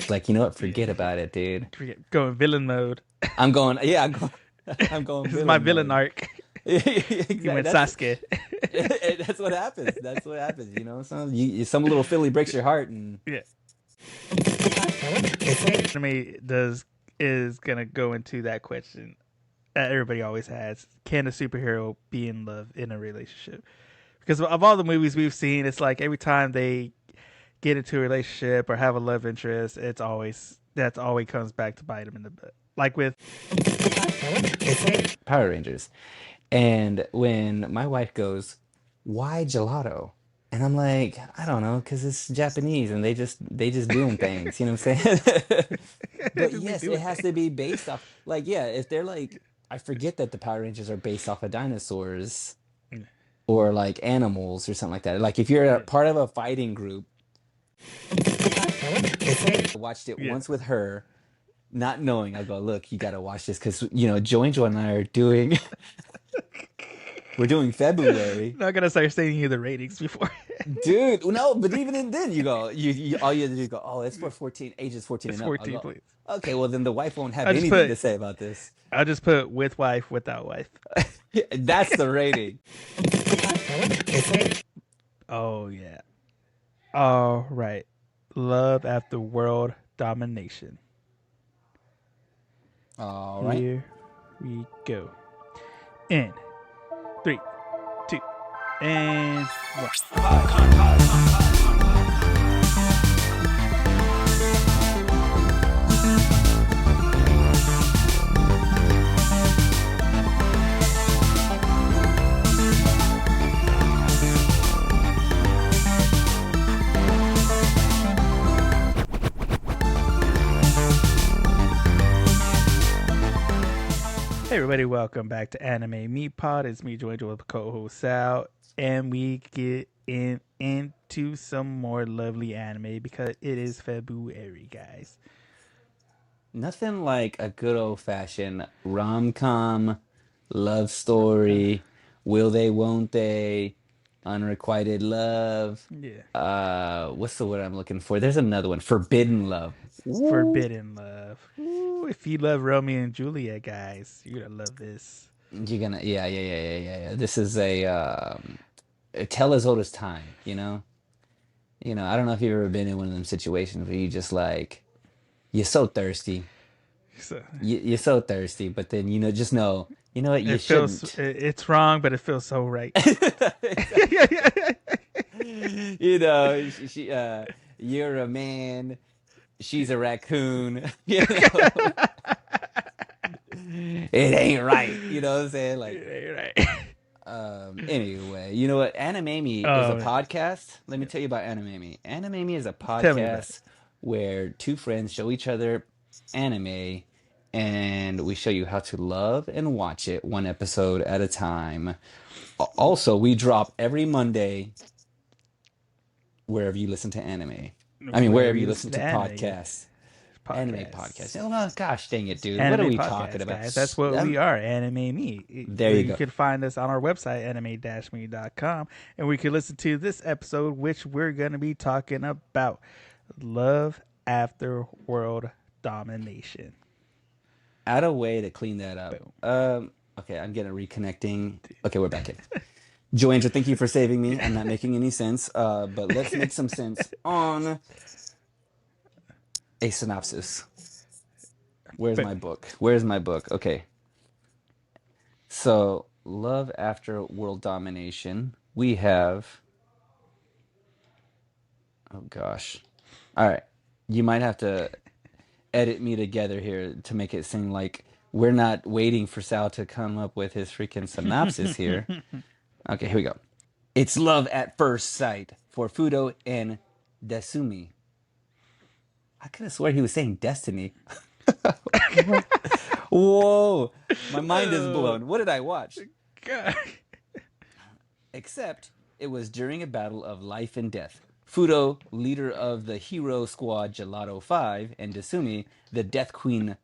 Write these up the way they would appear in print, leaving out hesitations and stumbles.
just like, you know what? Yeah. Forget about it, dude. Going villain mode. I'm going. Yeah, I'm going. I'm going This is my villain villain mode. arc. You Exactly. went Sasuke. That's what happens. That's what happens. Some little Philly breaks your heart, and Yeah. Anime does is gonna go into that question that everybody always has: can a superhero be in love in a relationship? Because of all the movies we've seen, it's like every time they get into a relationship or have a love interest, it's always that's always comes back to bite them in the butt. Like with Power Rangers. And when my wife goes, "Why gelato?" And I'm like, I don't know, because it's Japanese and they just doing things, you know what I'm saying? they But just be yes, it doing has things. to be based off, like, yeah, if they're like, I forget that the Power Rangers are based off of dinosaurs or like animals or something like that. Like if you're a Yeah, part of a fighting group, I watched it yeah. once with her, not knowing. I go, look, you got to watch this because Joanjo and I are doing we're doing February. Not gonna start saying you the ratings before. Dude, no, but even in then you go, you all you have to do is go, oh, it's for 14, ages 14 It's and up. I'll 14, go, please. okay, well then the wife won't have I just anything to put say about this. I'll just put with wife, without wife. That's the rating. Oh yeah. All right. Love after world domination. All right. Here we go. In three, two, and one. Hey everybody, welcome back to Anime Meat Pod. It's me, Joy with co-host Sal, and we get into some more lovely anime because it is February, guys. Nothing like a good old fashioned rom-com, love Uh, story, will they, won't they, unrequited love. yeah, What's the word I'm looking for? There's another one, forbidden love. Ooh. Forbidden Love. Ooh, if you love Romeo and Juliet, guys, you're gonna love this. You're gonna, yeah, yeah, yeah, yeah, yeah, yeah. This is a tell as old as time, you know? I don't know if you've ever been in one of them situations where you just like, you're so thirsty. So You're so thirsty, but then, just know, you know what, you it feels shouldn't. it's wrong, but it feels so right. Exactly. You're a man, she's a raccoon, it ain't right, you know what I'm saying? Like, right. anyway, you know what? Animemi is a Oh, podcast. Let me tell you about Animemi. Animemi is a tell me about it. podcast where two friends show each other anime and we show you how to love and watch it one episode at a time. Also, we drop every Monday wherever you listen to anime. I mean, Wherever wherever you you listen listen to to anime podcasts. Anime podcast. podcasts. Oh, well, gosh dang it, dude. What are Anime we talking podcast, about? guys. That's what we are, Anime Me. There Where you you go. can find us on our website, anime-me.com, and we can listen to this episode, which we're going to be talking about Love After World Domination. Add a way to clean that up. Boom. Okay, I'm getting reconnecting. Okay, we're back in. Joanna, thank you for saving me. I'm not making any sense. But let's make some sense on a synopsis. Where's my Boom. book? Where's my book? Okay. So, Love After World Domination. We have, oh gosh. All right. You might have to edit me together here to make it seem like we're not waiting for Sal to come up with his freaking synopsis here. Okay, here we go. It's love at first sight for Fudo and Desumi. I could have sworn he was saying destiny. Whoa, my mind is Oh, blown. What did I watch? God. Except it was during a battle of life and death. Fudo, leader of the hero squad Gelato 5, and Desumi, the death queen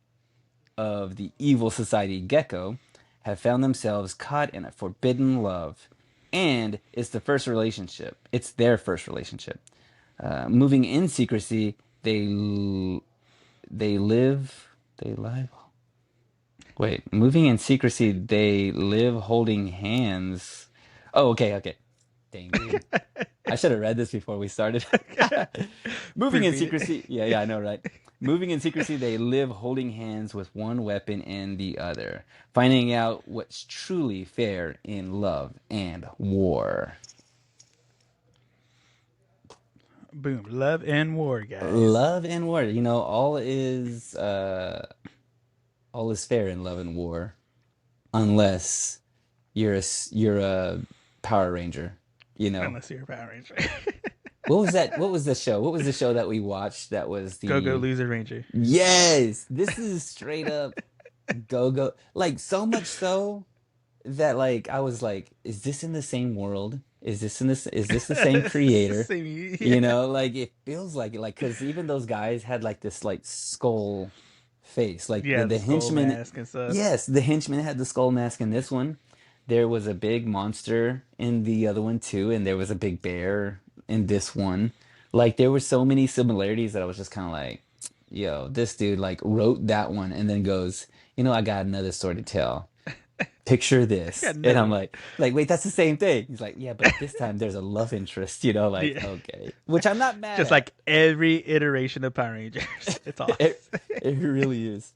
of the evil society Gecko, have found themselves caught in a forbidden love. And it's the first relationship. It's their first relationship. Moving in secrecy, they they live. They live. Wait, moving in secrecy. They live holding hands. Oh, okay, okay. Dang, dude. I should have read this before we started. Moving in Repeat secrecy. Yeah, yeah, I know, right? Moving in secrecy, they live holding hands with one weapon in the other, finding out what's truly fair in love and war. Boom. Love and war, guys. Love and war. All is fair in love and war, unless you're a Power Ranger. You know. Unless you're a Power Ranger. What was that? What was the show? What was the show that we watched that was Go go the loser Ranger. Yes, this is straight up go go. Like so much so that like I was like, is this in the same world? Is this the same creator? Same, You yeah. know, like it feels like it, like because even those guys had like this like skull face. Like Yeah, the the skull henchman, mask and stuff. yes, the henchman had the skull mask in this one. There was a big monster in the other one too, and there was a big bear in this one. Like there were so many similarities that I was just kind of like, yo, this dude like wrote that one and then goes, I got another story to tell. Picture Yeah, this. And another I'm one. like, wait, that's the same thing. He's like, yeah, but this time there's a love interest, like, Yeah. okay. Which I'm not mad Just at. like every iteration of Power Rangers. It's awesome. It really is.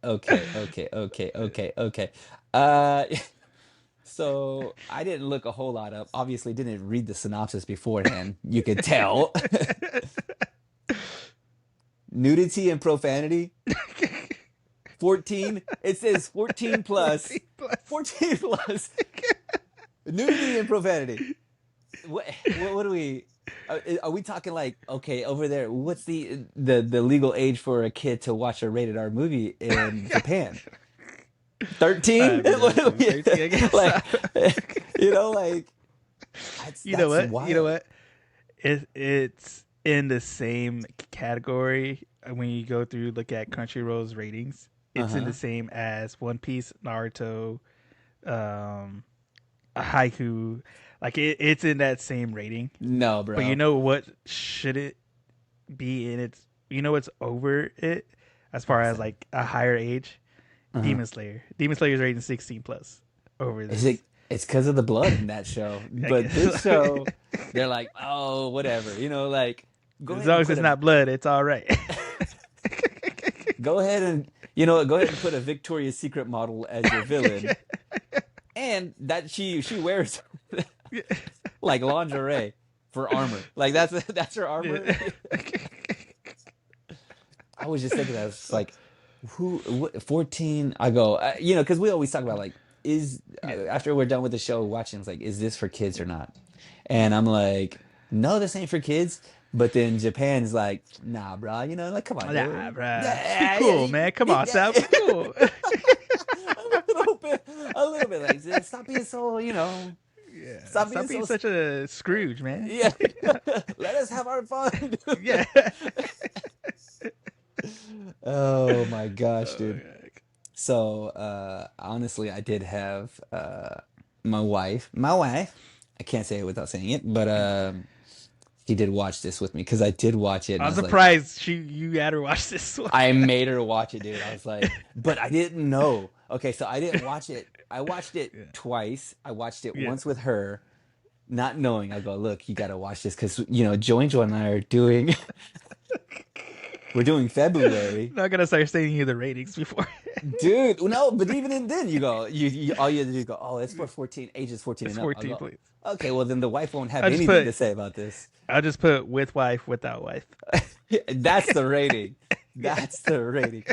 Okay, okay, okay, okay, okay. Uh so I didn't look a whole lot up. Obviously didn't read the synopsis beforehand. You could tell. Nudity and profanity. 14. It says 14 plus. 14 plus. 14 plus. Nudity and profanity. What do we are we talking like okay over there what's the legal age for a kid to watch a rated R movie in Japan? 13? I mean, 13, I guess. Like like You know that's what? You know wild. what? It's in the same category when you go through look at Crunchyroll's ratings. It's in Uh-huh. the same as One Piece, Naruto, um, a Haiku. Like it's in that same rating. No, But you bro. know what should it be in its? You know what's over it as far What's as that? like a higher age? Uh-huh. Demon Slayer. Demon Slayer is rating 16 plus over Is it this. it's because of the blood in that show. I But this guess. show, they're like, oh, whatever. Like, go As ahead long and as put it's a not blood, it's all right. go ahead and go ahead and put a Victoria's Secret model as your villain. And that she wears like lingerie for armor. Like that's her armor. Yeah. I was just thinking that was just like 14 I go because we always talk about like is Yeah. after we're done with the show watching it's like is this for kids or not, and I'm like no this ain't for kids, but then Japan's like nah bro like come on Nah, dude bruh. Just be yeah cool, man. Come on, Sal. Be yeah. cool. A little bit like stop being so Yeah. stop being Stop being so such a Scrooge, man. yeah. Let us have our fun. Yeah. Oh my gosh, dude. Okay. So, honestly, I did have my wife. I can't say it without saying it, but she did watch this with me because I did watch it, and I I'm was like, surprised you had her watch this one. I made her watch it, dude. I was like, but I didn't know. Okay, so I didn't watch it. I watched it Yeah. twice. I watched it Yeah. once with her, not knowing. I go, look, you got to watch this because Joe and I are doing. We're doing February. Not gonna start saying you the ratings before. Dude, no, but even in then you go, you all you have to do is go, oh, it's for 14, ages 14 It's and up. I'll 14, go, please. okay, well then the wife won't have I just anything to put say about this. I'll just put with wife, without wife. That's the rating. Yeah. That's the rating.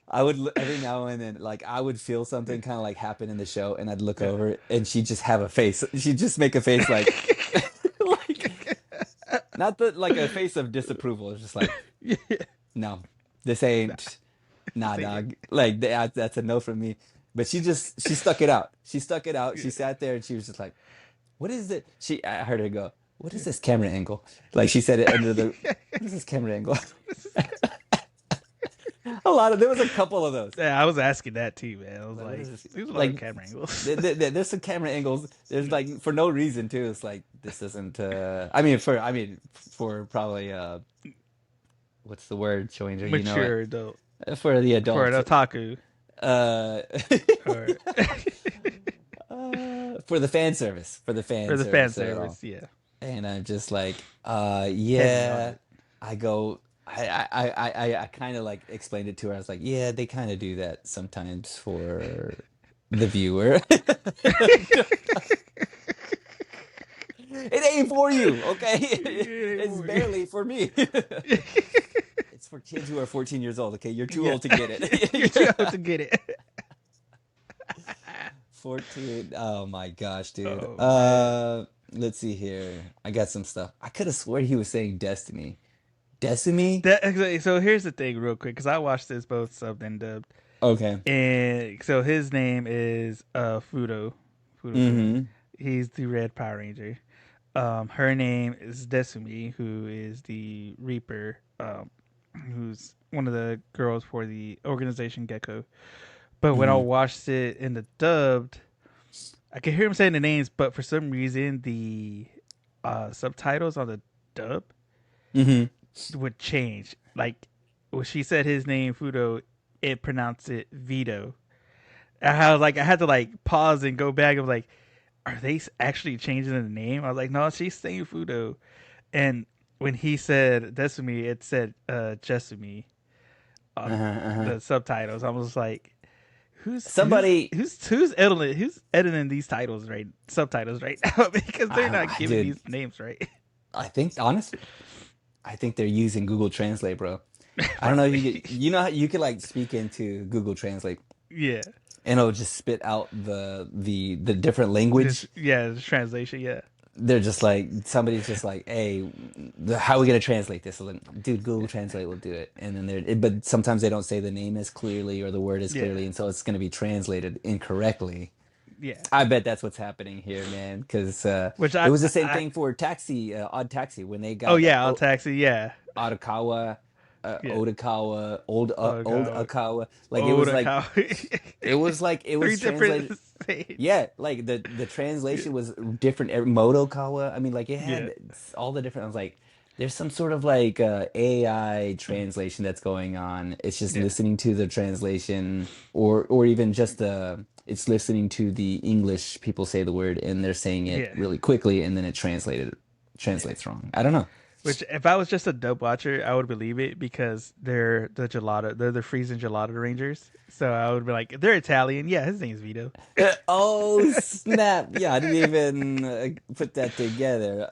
I would every now and then, like I would feel something kind of like happen in the show, and I'd look Yeah. over, and she'd just have a face. She'd just make a face like, like not the like a face of disapproval. It's just like, Yeah. no, this ain't. Nah, Say dog. Like that's a no from me. But she stuck it out. She stuck it out. She it. sat there and she was just like, "What is it?" I heard her go, "What is this camera angle?" Like she said it under the. What is this camera angle? There was a couple of those. Yeah, I was asking that too, man. I was Like, what like, is this? there's a lot of Like camera angles. there's some camera angles. There's like for no reason too. It's like this isn't. I mean for probably what's the word, Joinder? You know it. mature adult For the for an adults. otaku Uh, or for the fan service. For the fan for the fan service of it all. service. Yeah, And I'm just like, heavy on yeah. it. I go, I kind of like explained it to her. I was like, yeah, they kind of do that sometimes for the viewer. It ain't for you, okay? It's barely for me. It's for kids who are 14 years old, okay? You're too Yeah, old to get you're too old it. to get it. 14. Oh my gosh, dude. Oh man. Let's see here. I got some stuff. I could have sworn he was saying Destiny. Destiny? So here's the thing, real quick, because I watched this both subbed and dubbed, Okay. and so his name is Fudo Kun. Mm-hmm. He's the Red Power Ranger. Her name is Desumi, who is the Reaper, who's one of the girls for the organization Gecko. But when I Mm-hmm. watched it in the dubbed, I could hear him saying the names, but for some reason the subtitles on the dub Mm-hmm. would change. Like when she said his name Fudo, it pronounced it Vito. I had to like pause and go back. I was like, are they actually changing the name? I was like, no, she's saying Fudo. And when he said Desumi, it said Jesumi on Uh-huh, uh-huh. the subtitles. I was like, Somebody, who's editing these titles right subtitles right now because they're not giving dude, these names right. I think honestly, I think they're using Google Translate, bro. I don't know if Probably. you know how you could like speak into Google Translate Yeah. and it'll just spit out the different This language. yeah, this translation, yeah. They're just like somebody's just like, hey, how are we gonna translate this? I'm like, dude, Google Translate will do it. And then but sometimes they don't say the name as clearly or the word as Yeah. clearly, and so it's gonna be translated incorrectly. Yeah. I bet that's what's happening here, man. Because Which it I was the same I thing for Taxi, Odd Taxi, when they oh got yeah, I'll taxi, yeah. Otakawa, Yeah. Odakawa, Oh old god. Akawa. Like Oh the cow. it Three was different translated. states. Yeah, like the Yeah. translation was different. Motokawa. I mean, like it Yeah. had all the different. I was like, there's some sort of like AI translation that's going on. It's just Yeah. listening to the translation, or even just the. It's listening to the English people say the word and they're saying it Yeah. really quickly, and then it Yeah. translates wrong. I don't know. Which, if I was just a dub watcher, I would believe it because they're the freezing gelato rangers. So I would be like, they're Italian. Yeah, his name's Vito. Oh snap! Yeah, I didn't even put that together.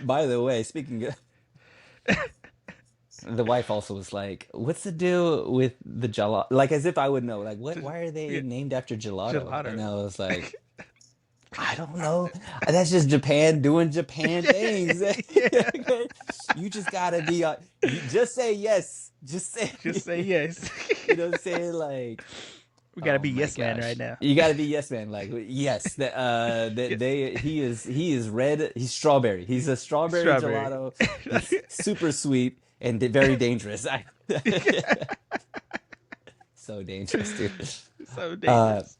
By the way, speaking of, the wife also was like, "What's the deal with the gelato?" Like as if I would know. Like, what? Why are they Yeah, named after gelato? And gelato. I was like, I don't know. That's just Japan doing Japan things. Yeah, You just gotta be. You just say yes. Just say. just say yes. You know what I'm saying? Like. We gotta Oh be my yes man right gosh. now. You got to be yes man like yes that Yes, he is red, he's strawberry. He's a strawberry strawberry. gelato. He's super sweet and very dangerous. So dangerous, dude. So Uh dangerous.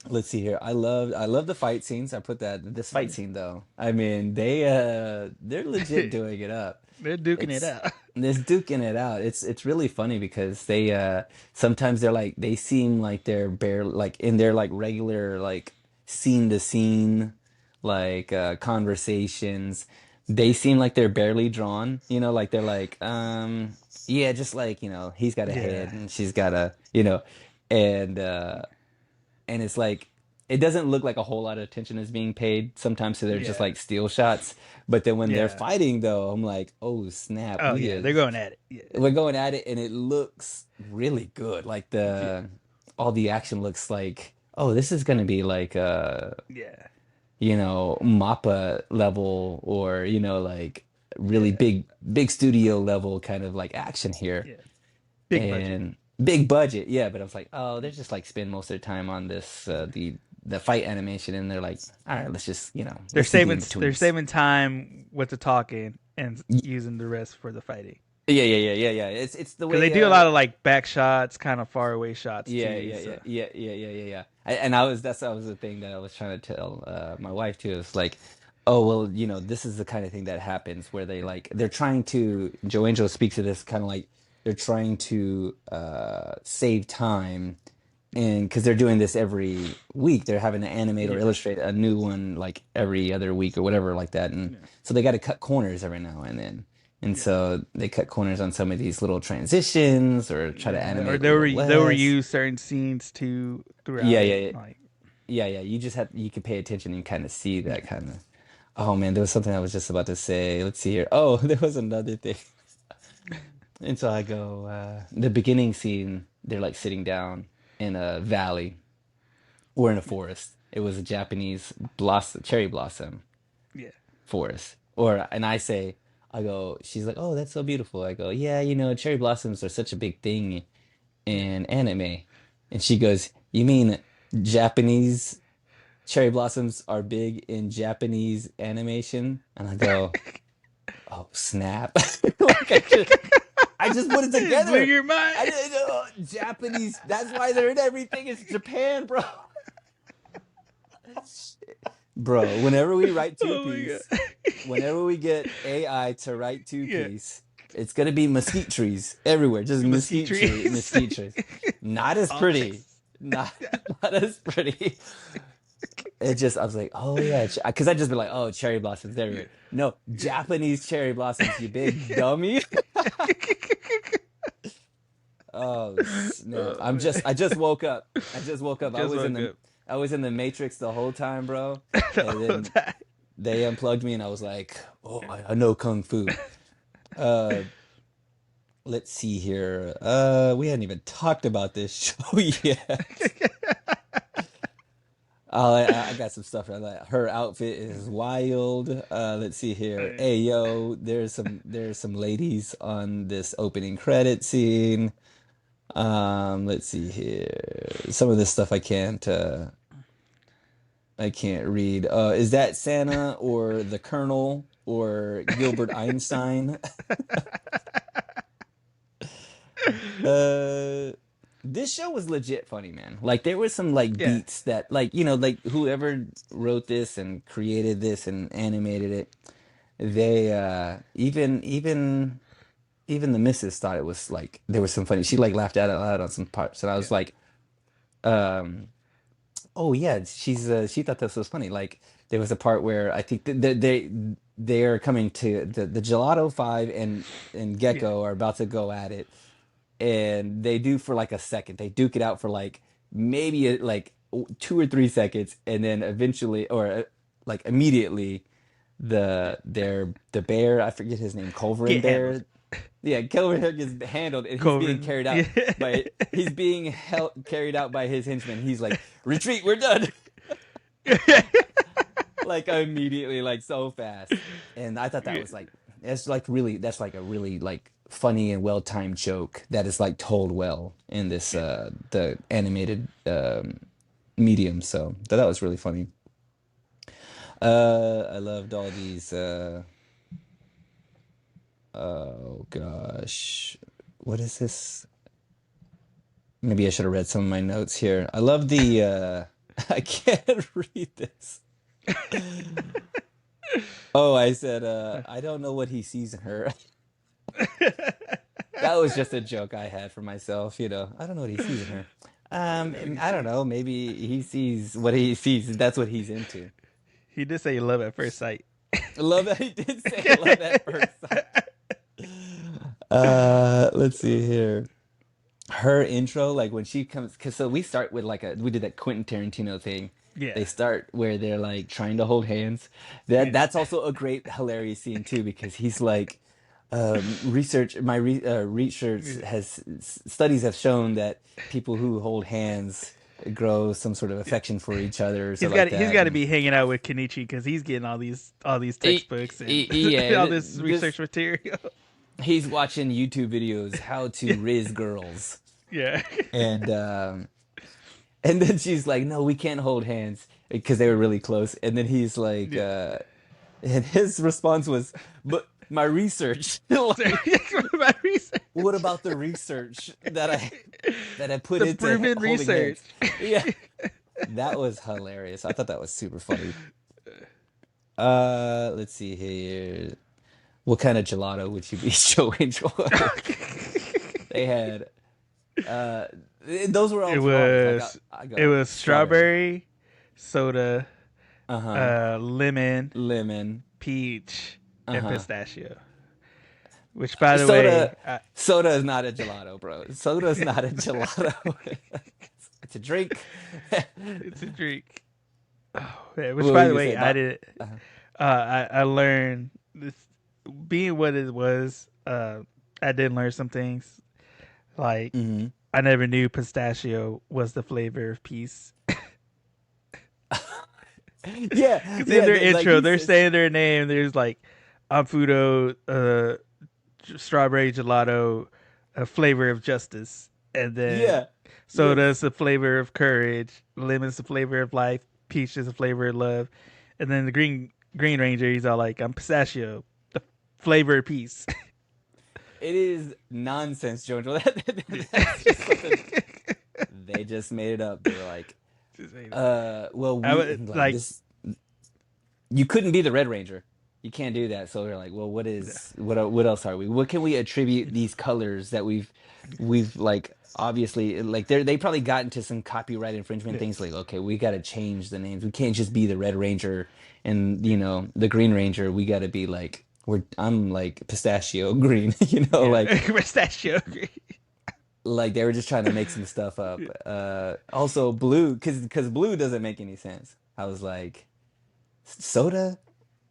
let's see here. I love the fight scenes. I put that this fight scene though. I mean, they're legit doing it up. They're duking it It's out. they're duking it out. It's really funny because they sometimes they're like they seem like they're bare like in their like regular like scene to scene like conversations. They seem like they're barely drawn, you know, like they're like yeah, just like, you know, he's got a Yeah, head and she's got a, you know, and and it's like it doesn't look like a whole lot of attention is being paid sometimes, so they're just yeah, like steal shots. But then when they're yeah. fighting though, I'm like, oh snap, Oh yeah, they're going at it. Yeah, we're going at it and it looks really good. Like yeah, the all the action looks like, oh, this is gonna be like yeah, you know, Mappa level or, you know, like really yeah, big studio level kind of like action here. yeah. Big budget. And big budget, yeah, but I was like, oh, they're just like spend most of their time on this the fight animation and they're like, all right, let's just, you know, let's do the They're in-betweens. saving time with the talking and using the rest for the fighting. Yeah. It's the Because they way do a lot of like back shots, kind of far away shots too. So And I was that's that was the thing that I was trying to tell my wife too. It's like Oh, well, this is the kind of thing that happens where they're trying to, Joe Angel speaks to this kind of like they're trying to save time, and because they're doing this every week, they're having to animate or Yeah, illustrate a new one like every other week or whatever like that. And yeah, so they got to cut corners every now and then. And yeah, so they cut corners on some of these little transitions or try to yeah. Or animate a little they were less. use certain scenes too Yeah, throughout yeah, it. yeah. Like, Yeah, yeah. You could pay attention and kind of see that kind of. Oh man, there was something I was just about to say. Let's see here. Oh, there was another thing. And so I go, the beginning scene, they're like sitting down in a valley or in a forest. It was a Japanese cherry blossom yeah, forest. And I go, she's like, oh, that's so beautiful. I go, yeah, cherry blossoms are such a big thing yeah. in anime. And she goes, you mean Japanese cherry blossoms are big in Japanese animation? And I go, oh snap. Like I just put it It blew together. your mind. I didn't know Japanese. That's why they're in everything. It's Japan, bro. Bro, whenever we write two Oh my piece, god. whenever we get AI to write two Yeah, piece, it's gonna be mesquite trees everywhere. Just mesquite trees. mesquite trees. Not as All pretty. Texas. Not not as pretty. I was like, oh yeah, because I just be like, oh, cherry blossoms everywhere. No, Yeah. Japanese cherry blossoms, you big dummy. Oh snap! Oh man. I just woke up. I just woke up. Just woke up. I was in the Matrix the whole time, bro. The And whole then time. they unplugged me, and I was like, oh, I know kung fu. Uh, let's see here. We hadn't even talked about this show yet. I got some stuff. Her outfit is wild. Let's see here. Hey yo, there's some ladies on this opening credit scene. Let's see here. Some of this stuff I can't read. Is that Santa or the Colonel or Gilbert Einstein? Uh, this show was legit funny, man. Like there was some like Yeah. beats that like whoever wrote this and created this and animated it, they even the missus thought it was like there was some funny. She like laughed out loud on some parts, and I was Yeah. like, um. Oh yeah, she thought this was funny. Like there was a part where I think they're coming to the Gelato Five and Yeah. Gecko are about to go at it, and they do for like a second. They duke it out for like maybe like 2 or 3 seconds, and then eventually like immediately the bear, I forget his name, Culverin Get handled. Bear. Yeah, Culverin gets handled, and Coven. Yeah. he's being carried out by his henchmen. He's like, retreat, we're done. Like immediately, like so fast. And I thought that Yeah. was like that's like a really like funny and well timed joke that is like told well in this Yeah. the animated medium. So that was really funny. I loved all these oh gosh. What is this? Maybe I should have read some of my notes here. I love the I can't read this. Oh, I said I don't know what he sees in her. That was just a joke I had for myself, you know. I don't know what he sees in her. I don't know what he I don't sees. know. Maybe he sees what he sees. That's what he's into. He did say love at first sight. Love that he did say love at first sight. Let's see here. Her intro, like when she comes, because so we start with we did that Quentin Tarantino thing. Yeah. They start where they're like trying to hold hands. Yeah. That's also a great hilarious scene too because he's like, research Yeah. studies have shown that people who hold hands grow some sort of affection for each other or something like He's that. got to And be hanging out with Kenichi because he's getting all these textbooks and yeah, all this this research material. he's watching YouTube videos how to riz girls. Yeah. And and then she's like, "No, we can't hold hands," because they were really close. And then he's like, Yeah. and his response was, "But my research, like, My research. what about the research that I put The into proven holding research. hands?" Yeah, that was hilarious. I thought that was super funny. Let's see here. What kind of gelato would you be showing? They had uh those were all It Gelatos. Like was I it go was strawberry. strawberry, soda, Uh-huh. lemon, Lemon. peach, and Uh-huh. pistachio. Which, by the Soda way, soda is not a gelato, bro. Soda is not a gelato. It's a drink. it's a drink. Oh, man. Which, What by were you the gonna way, say? I Not did. uh I learned this being what it was. I did learn some things. Like hmm I never knew pistachio was the flavor of peace. Yeah, Because in yeah, their like intro, he they're says, saying their name. There's like Amfudo, strawberry gelato, a flavor of justice, and then yeah, soda yes. is the flavor of courage, lemon is the flavor of life, peach is the flavor of love, and then the Green Ranger, he's all like, I'm pistachio, the flavor of peace. It is nonsense, Jojo. That's just something they just made it up. They were like, Just made it. well, I we would like like, this. You couldn't be the Red Ranger. You can't do that. So we're like, well, what else are we? What can we attribute these colors that we've like obviously like they probably got into some copyright infringement yeah, things like, okay, we got to change the names. We can't just be the Red Ranger and the Green Ranger. We got to be like I'm like pistachio green, yeah, like pistachio. they were just trying to make some stuff up. Also blue cuz blue doesn't make any sense. I was like soda,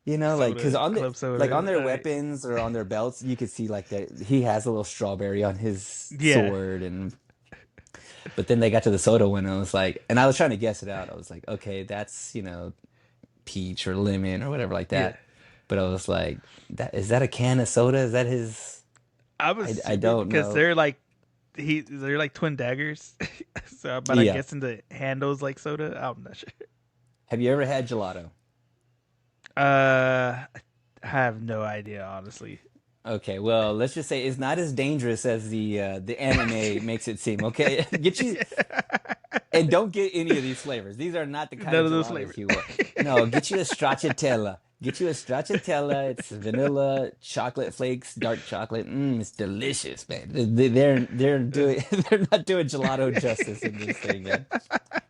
like because Soda, club on soda. their weapons or on their belts, you could see like that he has a little strawberry on his Yeah, sword, and but then they got to the soda one, and I was like, and I was trying to guess it out. I was like, okay, that's peach or lemon or whatever like yeah. that. But I was like, that is that a can of soda? Is that his? I was I super don't because know. they're like twin daggers. So, but I'm Yeah. guessing the handles like soda. I'm not sure. Have you ever had gelato? I have no idea, honestly. Okay, well, let's just say it's not as dangerous as the anime makes it seem. Okay, get you and don't get any of these flavors. These are not the kind None of of those gelatos flavors. you want. No, get you a stracciatella. Get you a stracciatella. It's vanilla, chocolate flakes, dark chocolate. It's delicious, man. They're doing they're not doing gelato justice in this thing, man.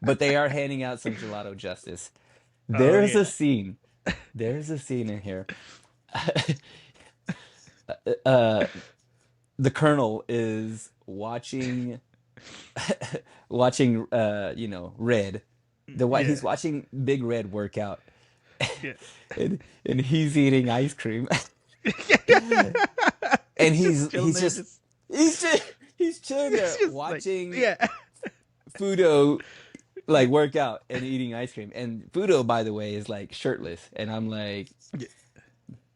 But they are handing out some gelato justice. Oh There's a yeah, scene. There's a scene in here. uh, the Colonel is watching watching Red. yeah, He's watching Big Red work out, yeah. and he's eating ice cream. And Just chilling he's there, just just he's just he's chilling it's there just like watching yeah, Fudo like work out and eating ice cream. And Fudo, by the way, is like shirtless, and I'm like,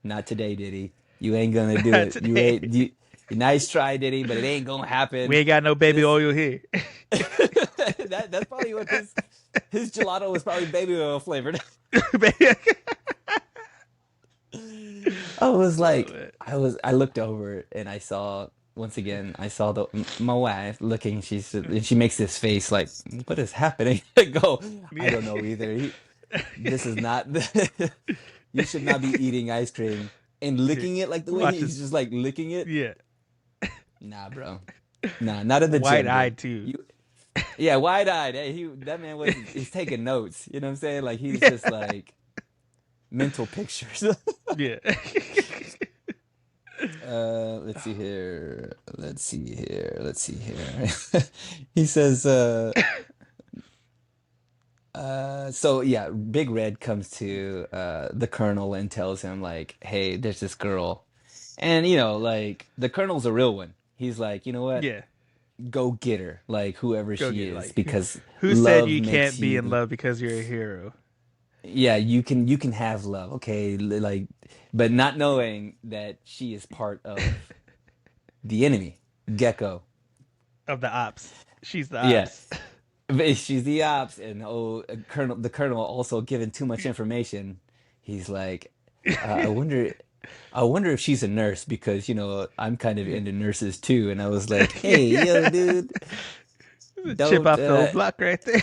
not today, Diddy. You ain't gonna do yeah. it. You Today ain't. Nice try, Diddy, but it ain't gonna we happen. ain't got no baby This oil here. that's probably what his gelato was probably baby oil flavored. I was Oh, like, man. I looked over and I saw my wife looking. And she makes this face like, what is happening? I go, I Yeah. don't know either. This is not. You should not be eating ice cream and Yeah. licking it like the way Watch he's this. just like licking it. Yeah. Nah, bro. Nah, not at the Wide gym, dude. eyed too. You, yeah, wide eyed. Hey, that man he's taking notes. You know what I'm saying? Like he's Yeah. just like mental pictures. Yeah. Let's see here. Let's see here. Let's see here. He says, so yeah, Big Red comes to the Colonel and tells him like, hey, there's this girl. And like the Colonel's a real one. He's like, you know what? Yeah. Go get her, like whoever Go she get it. is, Like, because who said love you makes can't be in you, love because you're a hero? yeah, you can have love, okay, like, but not knowing that she is part of the enemy, Gecko. Of the ops. She's the Yeah, ops. but she's the ops, and the colonel also given too much information. He's like, I wonder. I wonder if she's a nurse because I'm kind of into nurses too. And I was like, hey, yo, dude, Chip don't off the old block right there.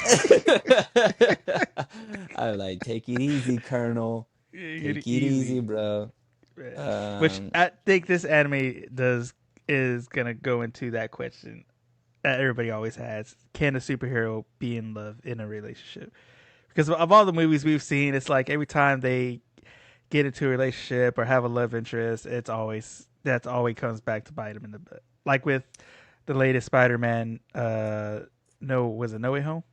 I like take it easy, Colonel. You're Take it easy, easy. bro. Which Um, I think this anime does is gonna go into that question that everybody always has: can a superhero be in love in a relationship? Because of all the movies we've seen, it's like every time they get into a relationship or have a love interest, it's always that's always comes back to bite them in the butt. Like with the latest Spider-Man, no, was it No Way Home?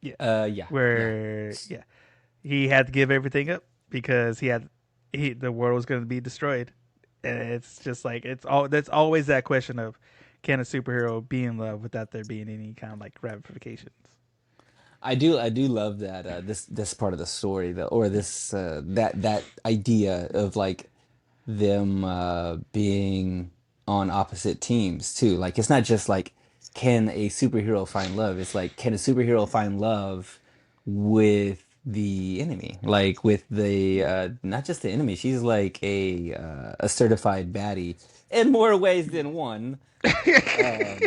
Yeah, yeah, yeah. where he had to give everything up because the world was going to be destroyed, and it's just like it's all that's always that question of can a superhero be in love without there being any kind of like ramifications? I do love that this part of the story, or this that idea of like them being on opposite teams too. Like it's not just like can a superhero find love? It's like can a superhero find love with the enemy? Like with the not just the enemy. She's like a certified baddie in more ways than one. Um,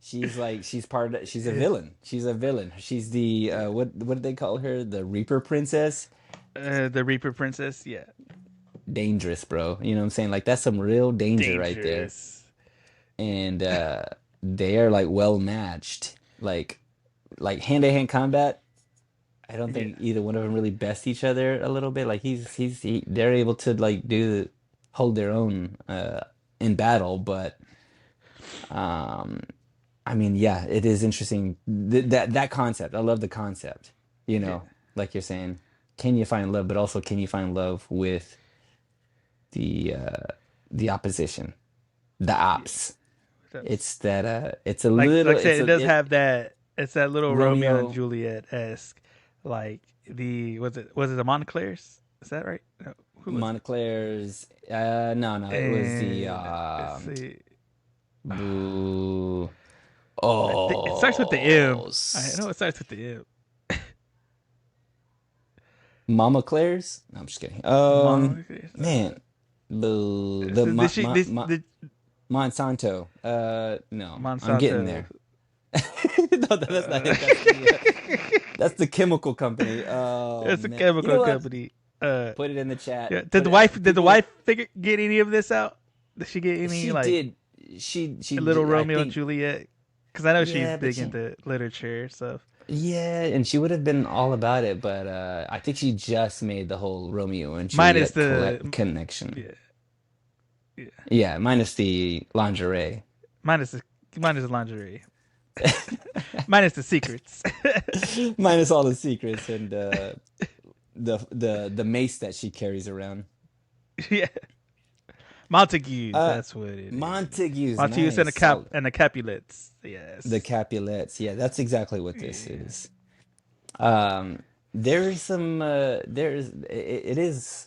she's like she's a villain. She's a villain. She's the what did they call her? The Reaper Princess. The Reaper Princess, yeah, Dangerous, bro. You know what I'm saying? Like that's some real danger right there. dangerous. And they are like well matched. Like hand-to-hand combat, I don't Yeah, think either one of them really best each other a little bit. Like they're able to like hold their own in battle, but um I mean, yeah, it is interesting that concept. I love the concept. You yeah, know, like you're saying, can you find love, but also can you find love with the opposition, the yeah. ops. That's It's that it's a like little I said, it's it a does it have that. It's that little Romeo and Romeo Juliet esque, like the was it the Montclairs? Is that right? No, who was it? Montclair's no, it was the And let's see. boo I think it starts with the M. oh I know it starts with the M. Mama Claire's. No, I'm just kidding. Montclair's. Man, boo the So did she? Did Monsanto. No, I'm getting Monsanto? there. No, that's not Uh, it. That's the chemical company. Oh it's a man, you chemical know what? company. Put it in the chat. Yeah. Put it. Did the People. wife figure get any of this out? Did she get any She like did. little I Romeo and think. Juliet? Because I know she's Yeah, but big she. into literature stuff. Yeah, and she would have been all about it, but I think she just made the whole Romeo and Minus Juliet the connection. yeah yeah Yeah, minus the lingerie. minus the minus the lingerie, minus the secrets. Minus all the secrets and the mace that she carries around. Yeah, Montagues. Uh That's what it is. Montague's Montagues nice. Solid. and the Capulets. The Yes. Capulets. Yeah, that's exactly what this Yeah. is. There's some it is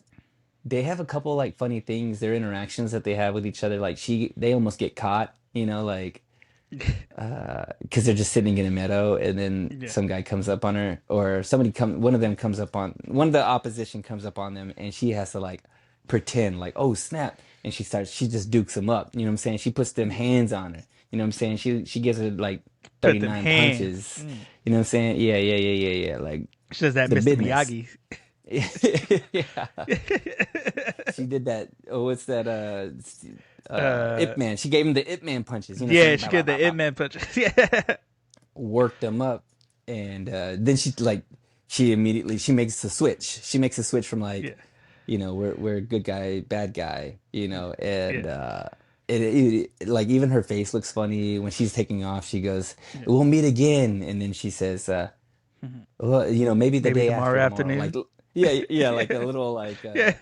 they have a couple like funny things, their interactions that they have with each other. Like they almost get caught, like because they're just sitting in a meadow and then Yeah. some guy comes up on her or one of the opposition comes up on them and she has to like pretend like oh snap and she just dukes him up, you know what I'm saying? She puts them Yeah. hands on her, you know what I'm saying? She gives her like Put them 39 hands. punches, Mm. you know what I'm saying? Yeah, like She does that, the Mr. business. Miyagi. Yeah, she did that. Oh, what's that? uh, Ip Man. She gave him the Ip Man punches. You know, yeah, saying she blah, blah, get blah, the blah, Ip Man punches. Yeah. worked them up, and then she makes a switch. She makes a switch from like, Yeah. we're good guy, bad guy, Yeah. and like even her face looks funny when she's taking off. She goes, Yeah. "We'll meet again," and then she says, Mhm. "Well, maybe the Maybe day tomorrow after tomorrow." Like, afternoon. yeah, like a Yeah. little like Yeah.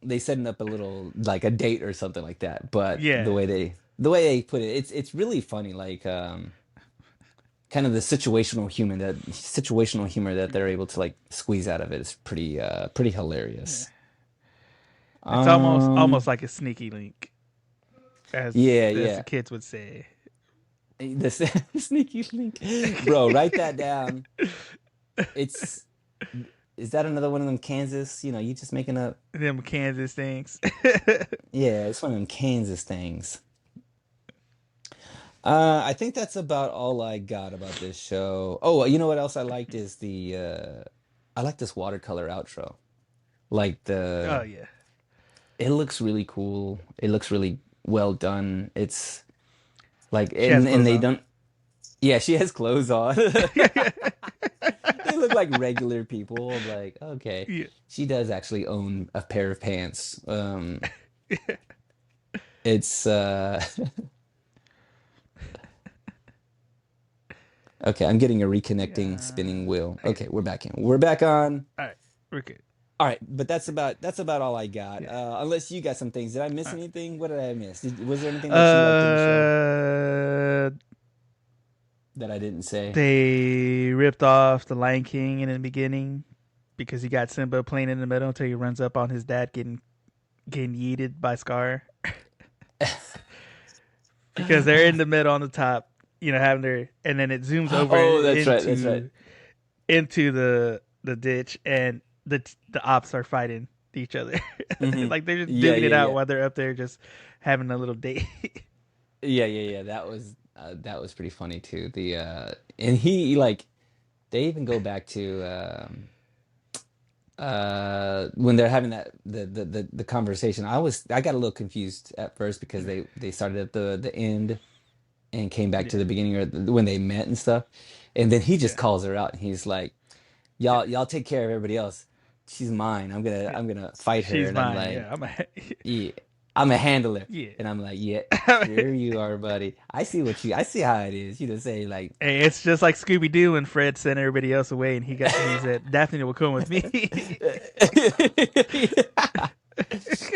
they setting up a little like a date or something like that. But Yeah. the way they put it, it's really funny. Like kind of the situational humor that they're able to like squeeze out of it is pretty Yeah. hilarious. It's Um, almost like a sneaky link, yeah, as the yeah. kids would say. The sneaky link, bro. Write that down. It's is that another one of them Kansas? You just making up. Them Kansas things. Yeah, it's one of them Kansas things. I think that's about all I got about this show. Oh, you know what else I liked is I like this watercolor outro. Like Oh the yeah, it looks really cool. It looks really well done. It's like she has and clothes they on. don't yeah, she has clothes on. They look like regular people. I'm like, okay. Yeah. She does actually own a pair of pants. It's okay, I'm getting a reconnecting spinning wheel. Yeah. Okay, we're back in. We're back on. All right, we're good. All right, but that's about all I got. Yeah. Unless you got some things. Did I miss All anything? What did I miss? Was there anything right. that you liked in the show that I didn't say? They ripped off the Lion King in the beginning because he got Simba playing in the middle until he runs up on his dad getting yeeted by Scar because they're in the middle on the top, having their, and then it zooms over Oh, that's right. That's right. into the ditch, and the ops are fighting each other. Like they're just Yeah, duking it yeah, out yeah. while they're up there just having a little date. Yeah, yeah, yeah. That was pretty funny too. The and he like they even go back to when they're having the conversation. I got a little confused at first because they started at the end and came back Yeah, to the beginning or when they met and stuff. And then he just yeah, calls her out and he's like, yeah, y'all take care of everybody else. She's mine. yeah. I'm gonna fight her." She's And I'm mine. like, Yeah, I'm a "Yeah, I'm a handler." yeah. And I'm like, "Yeah, sure you are, buddy. I see how it is." You know, say like Hey, it's just like Scooby Doo when Fred sent everybody else away, and he said Daphne will come with me.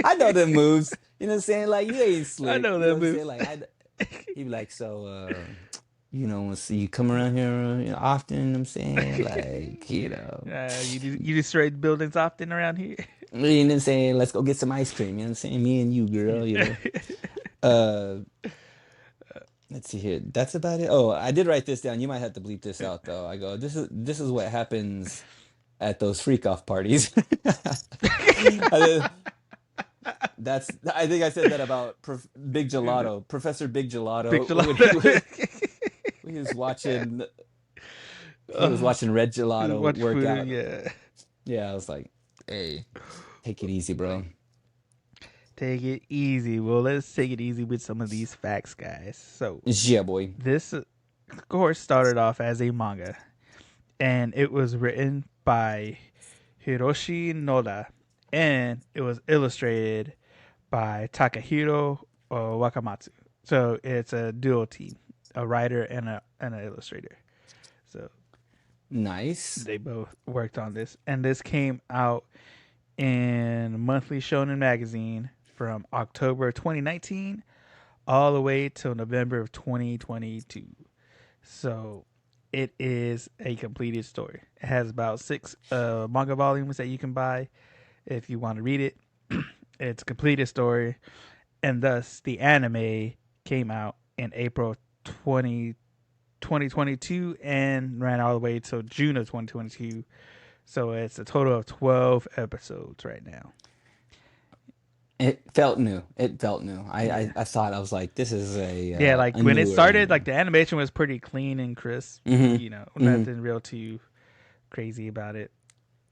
I know them moves. You know what I'm saying? Like you ain't I slick. know You know that what I'm move. saying? He'd be like, so you know, so you come around here often, you know what I'm saying? Like, you know. You destroyed buildings often around here. You know what I'm saying? Let's go get some ice cream. You know what I'm saying? Me and you, girl, you Yeah. know. Uh let's see here. That's about it. Oh, I did write this down. You might have to bleep this out though. I go, this is what happens at those freak off parties. I, I think I said that about Big Gelato, Professor Big Big Gelato gelato. when he was watching Red Gelato Watch work food. out. Yeah. Yeah, I was like, "Hey, take it easy, bro." Take it easy. Well, let's take it easy with some of these facts, guys. So, Yeah, boy. this, of course, started off as a manga, and it was written by Hiroshi Noda, and it was illustrated by Takahiro Wakamatsu. So, it's a dual team, a writer and an illustrator. So, Nice. they both worked on this, and this came out in Monthly Shonen Magazine from October 2019 all the way till November of 2022. So it is a completed story. It has about 6 manga volumes that you can buy if you want to read it. It's a completed story, and thus the anime came out in April 20, 2022 and ran all the way till June of 2022. So it's a total of 12 episodes right now. It felt new. It felt new. Yeah. I thought I was like, this is Yeah, like a when it newer started, like anime. the animation was pretty clean and crisp. hmm hmm Nothing real too crazy about it.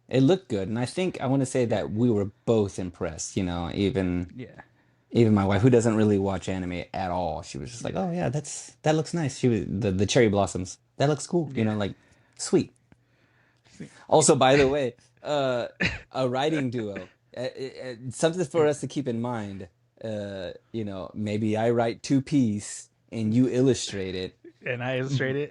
It looked good, and I think I want to say Yeah. that we were both impressed. Yeah. Even my wife, who doesn't really watch anime at all, she was just like, Yeah. "Oh yeah, that looks nice." She was the cherry blossoms. That looks cool. You Yeah. know, like sweet. Also, by the way, a writing duo. Something for us to keep in mind. You know, maybe I write two piece and you illustrate it. And I illustrated.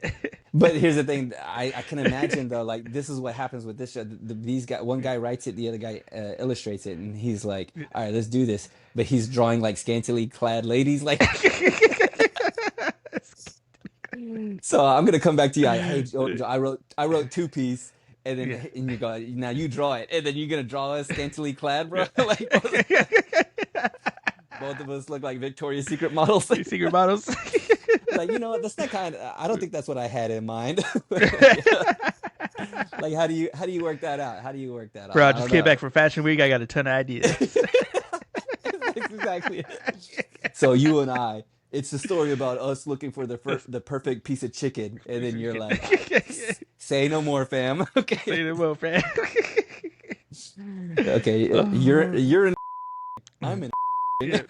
But here's the thing, I can imagine though, like this is what happens with this show. These guy, one guy writes it, the other guy illustrates it, and he's like, "All right, let's do this." But he's drawing like scantily clad ladies, like. So I'm gonna come back to you. Hey, I wrote two piece, and Yeah. then and you go now you draw it, and then you're gonna draw us scantily clad, bro. Like both of us look like Victoria's Secret models. Secret models. Like you know what? That's not kind of. I don't think that's what I had in mind. Like, like how do you work that out? How do you work that out? Bro, I I just don't came back know. from Fashion Week. I got a ton of ideas. That's exactly it. So you and I, it's the story about us looking for the perfect piece of chicken, and then you're like, Say no more, fam. Okay. Say the word, fam. Okay. Oh, You're in. I'm in. yeah.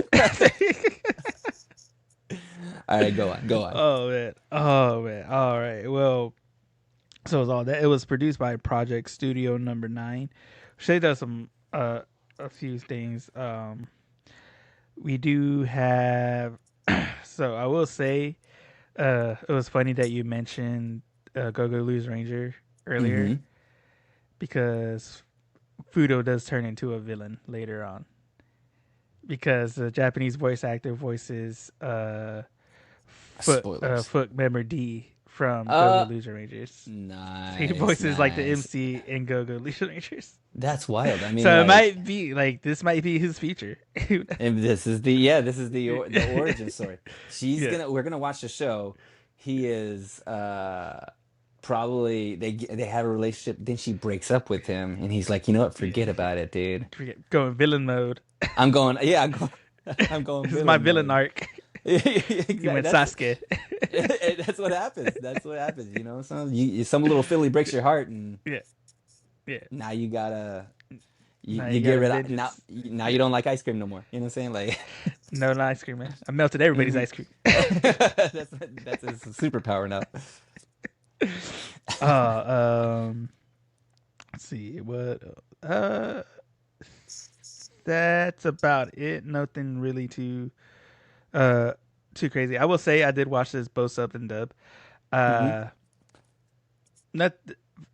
All right, go on. Go on. Oh man. Oh man. All right. Well, so it was all that. It was produced by Project Studio Number Nine. Shay does some a few things. We do have. So I will say, it was funny that you mentioned Go Go Lose Ranger earlier Mm-hmm. because Fudo does turn into a villain later on because the Japanese voice actor voices Spoilers. Foot Member D from Go Go Uh, Loser Rangers. He nice, voices like the nice. MC in Go Go Loser Rangers. That's wild. I mean, So it like, might be like this might be his future. and this is the yeah, this is the origin story. Yeah. We're gonna watch the show. He is probably they have a relationship. Then she breaks up with him, and he's like, you know what? Yeah. Forget about it, dude. Going villain mode. I'm going. Yeah, I'm going. I'm going This is my villain villain mode. arc. He Exactly. went Sasuke. That's what happens. That's what happens. You know, some little Philly breaks your heart, and Yeah. Yeah. now you gotta Now you you get got a rid of now. vengeance. Now you Yeah. don't like ice cream no more. You know what I'm saying? Like, No ice cream, man. I melted everybody's mhm. ice cream. That's his superpower now. uh, let's see what. Uh, that's about it. Nothing really uh too crazy. I will say I did watch this both sub and dub. Hmm. Uh, not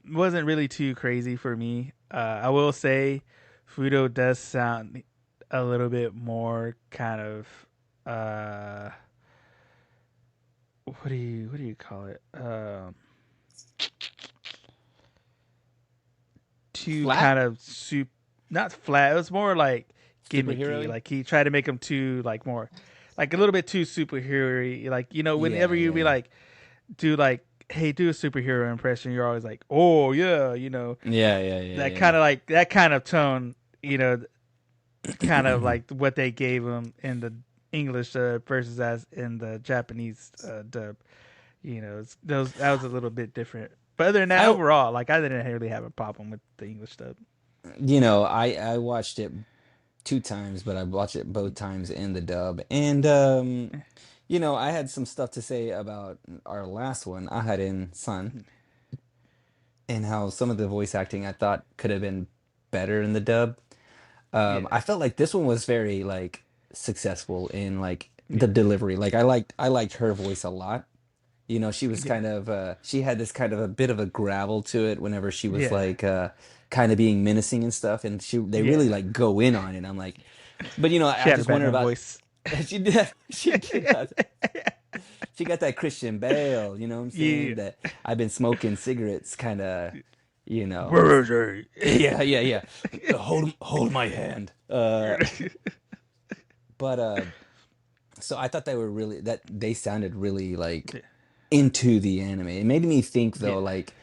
wasn't really too crazy for me. I will say Fudo does sound a little bit more kind of uh what do you call it? Too Flat kind of not flat. It was more like gimmicky. superhero. Like he tried to make him too like more like a little bit too superhero. Like whenever Yeah, you yeah, be yeah, like do like hey do a superhero impression, you're always like oh yeah yeah, yeah, yeah, that yeah. kind of like that kind of tone. Kind of like what they gave him in the English versus as in the Japanese dub. Those that was a little bit different. But other than that, I overall, like I didn't really have a problem with the English dub. I watched it two times, but I watched it both times in the dub, and I had some stuff to say about our last one, I had in Sun, and how some of the voice acting I thought could have been better in the dub. Yeah, I felt like this one was very like successful in like the yeah, delivery. Like I liked her voice a lot. She was yeah, kind of she had this kind of a bit of a gravel to it whenever she was yeah, like kind of being menacing and stuff, and they really yeah. like go in on it. I'm like, but She I had a just wonder Batman about voice. she did she got that Christian Bale, you know what I'm saying? Yeah. That I've been smoking cigarettes kind of, you know. Where is he? Yeah, yeah, yeah. Hold my hand. But so I thought they sounded really like into the anime. It made me think though, Yeah, like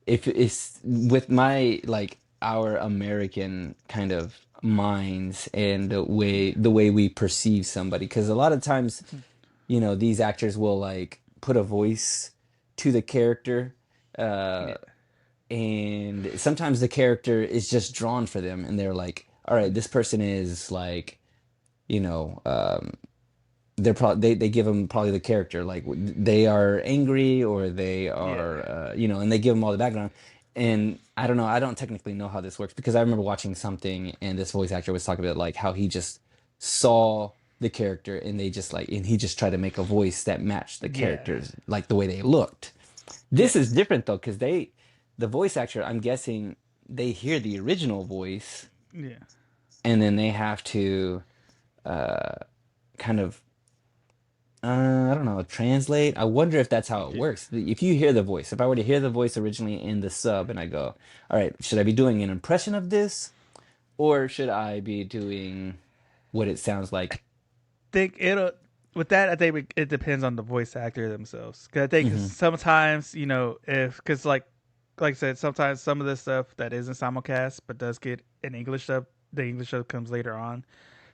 if it's with my like our American kind of minds and the way we perceive somebody, because a lot of times, these actors will like put a voice to the character, uh, yeah, and sometimes the character is just drawn for them, and they're like, all right, this person is like, you know, they're probably they give them probably the character like they are angry or they yeah, are and they give them all the background. And I don't know, I don't technically know how this works, because I remember watching something and this voice actor was talking about like how he just saw the character and they just like and he just tried to make a voice that matched the yeah, characters like the way they looked. yeah, This is different though, because the voice actor, I'm guessing they hear the original voice yeah, and then they have to kind of I don't know, translate. I wonder if that's how it yeah. works. If you hear the voice, if I were to hear the voice originally in the sub and I go, all right, should I be doing an impression of this or should I be doing what it sounds like? Think it'll with that. I think it depends on the voice actor themselves. Cause I think Hmm. sometimes if because like I said, sometimes some of this stuff that isn't simulcast but does get an English dub, the English dub comes later on.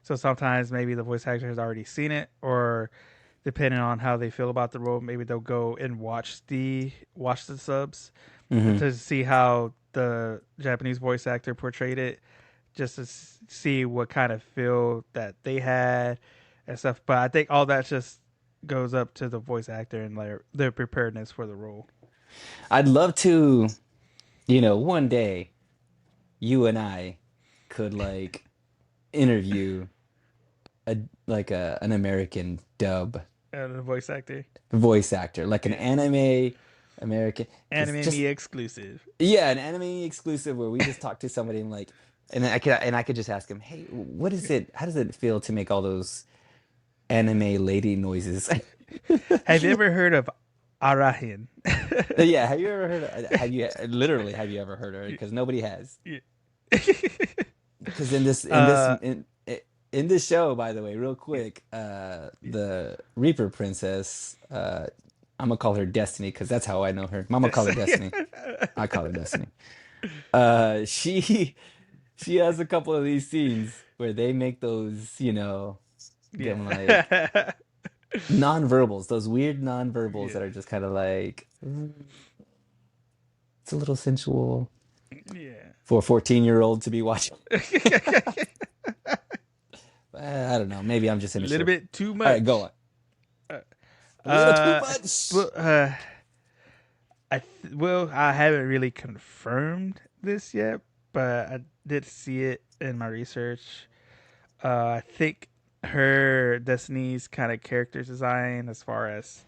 So sometimes maybe the voice actor has already seen it, or depending on how they feel about the role, maybe they'll go and watch the subs. Hmm. to see how the Japanese voice actor portrayed it, just to see what kind of feel that they had and stuff. But I think all that just goes up to the voice actor and their preparedness for the role. I'd love to, one day you and I could like interview a like an American dub The voice actor, voice actor, like an yeah, anime American, because anime just me exclusive. yeah, an anime exclusive where we just talk to somebody and like, and I could just ask him, hey, what is it? How does it feel to make all those anime lady noises? Have you ever heard of Arahin? Yeah, have you ever heard have you ever heard of it? Because nobody has. Yeah. Because in this uh, in this show, by the way, real quick, the Reaper Princess, I'm gonna call her Destiny because that's how I know her. Mama call her Destiny. I call her Destiny. She she has a couple of these scenes where they make those, them like yeah. non-verbals, those weird non-verbals that Yeah. are just kind of like it's a little sensual Yeah. for a 14-year-old to be watching. A I don't know. Maybe I'm just little immature. bit too All right, go much. on. Uh, A little too uh, much. but well, I haven't really confirmed this yet, but I did see it in my research. I think her Destiny's kind of character design, as far as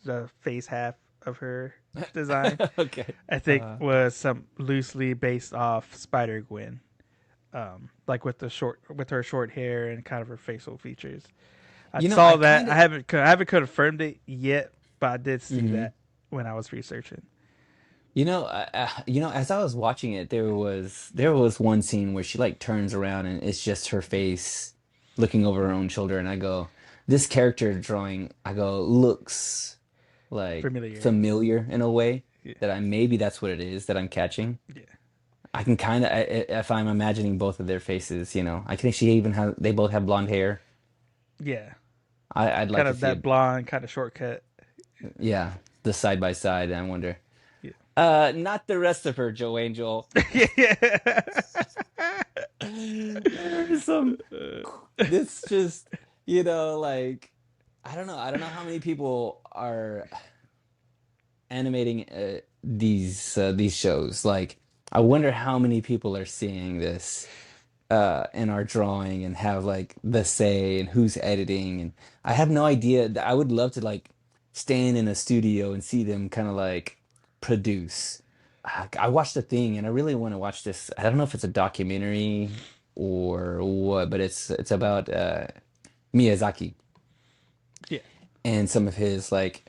the face half of her design, Okay. I think was some loosely based off Spider Gwen, like with her short hair and kind of her facial features. I I saw that. kind of, I haven't confirmed it yet, but I did see hmm that when I was researching. as I was watching it, there was one scene where she like turns around and it's just her face looking over her own shoulder, and I go, this character drawing, I go, looks like Familiar. familiar in a way Yeah. that maybe that's what it is that I'm catching. Yeah. I can kind of, if I'm imagining both of their faces, I think they both have blonde hair. Yeah. I'd like Kind to of see that it. blonde kind of shortcut. Yeah, the side by side. I wonder. Yeah. Not the rest of her, Joe Angel. Yeah. There's some. This just, like, I don't know. I don't know how many people are animating these shows. Like, I wonder how many people are seeing this and are drawing and have like the say and who's editing. And I have no idea. I would love to like stand in a studio and see them kind of like produce. I watched the thing and I really want to watch this. I don't know if it's a documentary or what, but it's about Miyazaki Yeah. and some of his like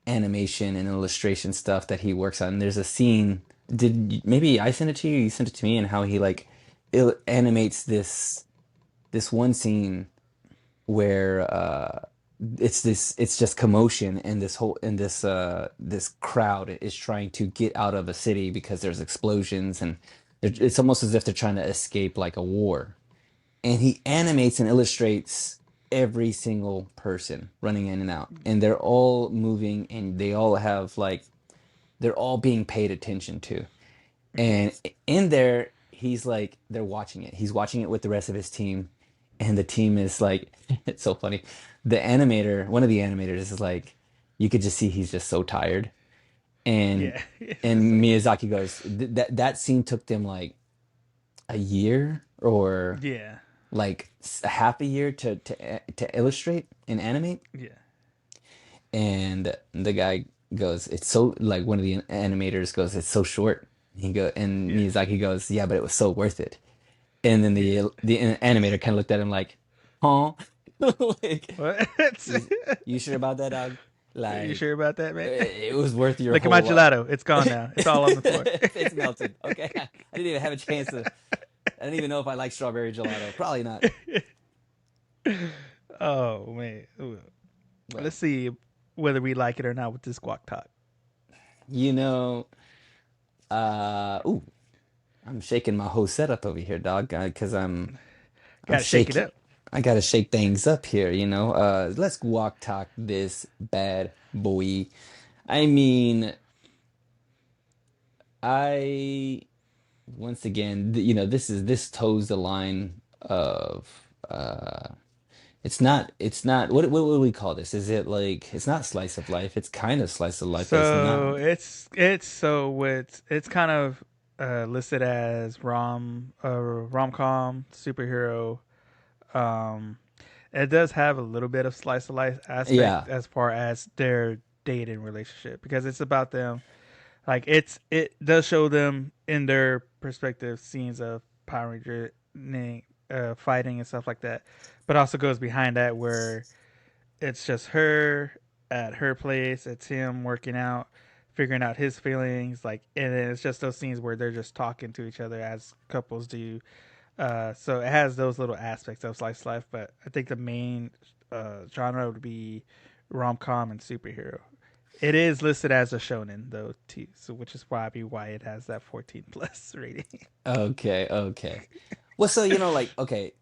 animation and illustration stuff that he works on. There's a scene. Maybe I sent it to you? You sent it to me, and how he like animates this one scene where it's just commotion, and this crowd is trying to get out of a city because there's explosions, and it's almost as if they're trying to escape like a war, and he animates and illustrates every single person running in and out, and they're all moving, and they all have like they're all being paid attention to. Mm-hmm. And in there, he's like, they're watching it. He's watching it with the rest of his team. And the team is like, it's so funny. One of the animators is like, you could just see he's just so tired. And Yeah. and Miyazaki goes, that scene took them like a year or Yeah. like a half a year to illustrate and animate. Yeah. And the guy goes, it's so like one of the animators goes, it's so short. And Yeah. Miyazaki goes, yeah, but it was so worth it. And then Yeah. the animator kind of looked at him like, huh? Like, What? you sure about that, dog? You Like, sure about that, man? it was worth your Look at my whole what? gelato. It's gone now. It's all on the floor. It's melted. Okay. I didn't even have a chance to. I didn't even know if I like strawberry gelato. Probably not. Oh man. Ooh. But Let's see whether we like it or not with this guac talk. you know, ooh, I'm shaking my whole setup over here, dog, because I'm Gotta shake it shaking. up. I gotta shake things up here, you know. Let's walk talk this bad boy. I mean, I once again, this toes the line of it's not what would we call this? Is it like it's not slice of life, it's kind of slice of life, but it's not. So it's kind of listed as rom com superhero. Um, it does have a little bit of slice of life aspect Yeah. as far as their dating relationship because it's about them. Like it does show them in their perspective scenes of Power Ranger fighting and stuff like that, but also goes behind that where it's just her at her place. It's him working out, figuring out his feelings. Like, and then it's just those scenes where they're just talking to each other as couples do. So it has those little aspects of slice of life, but I think the main genre would be rom com and superhero. It is listed as a shonen though too, so which is probably why it has that 14 plus rating. Okay, okay. Well, so like, okay,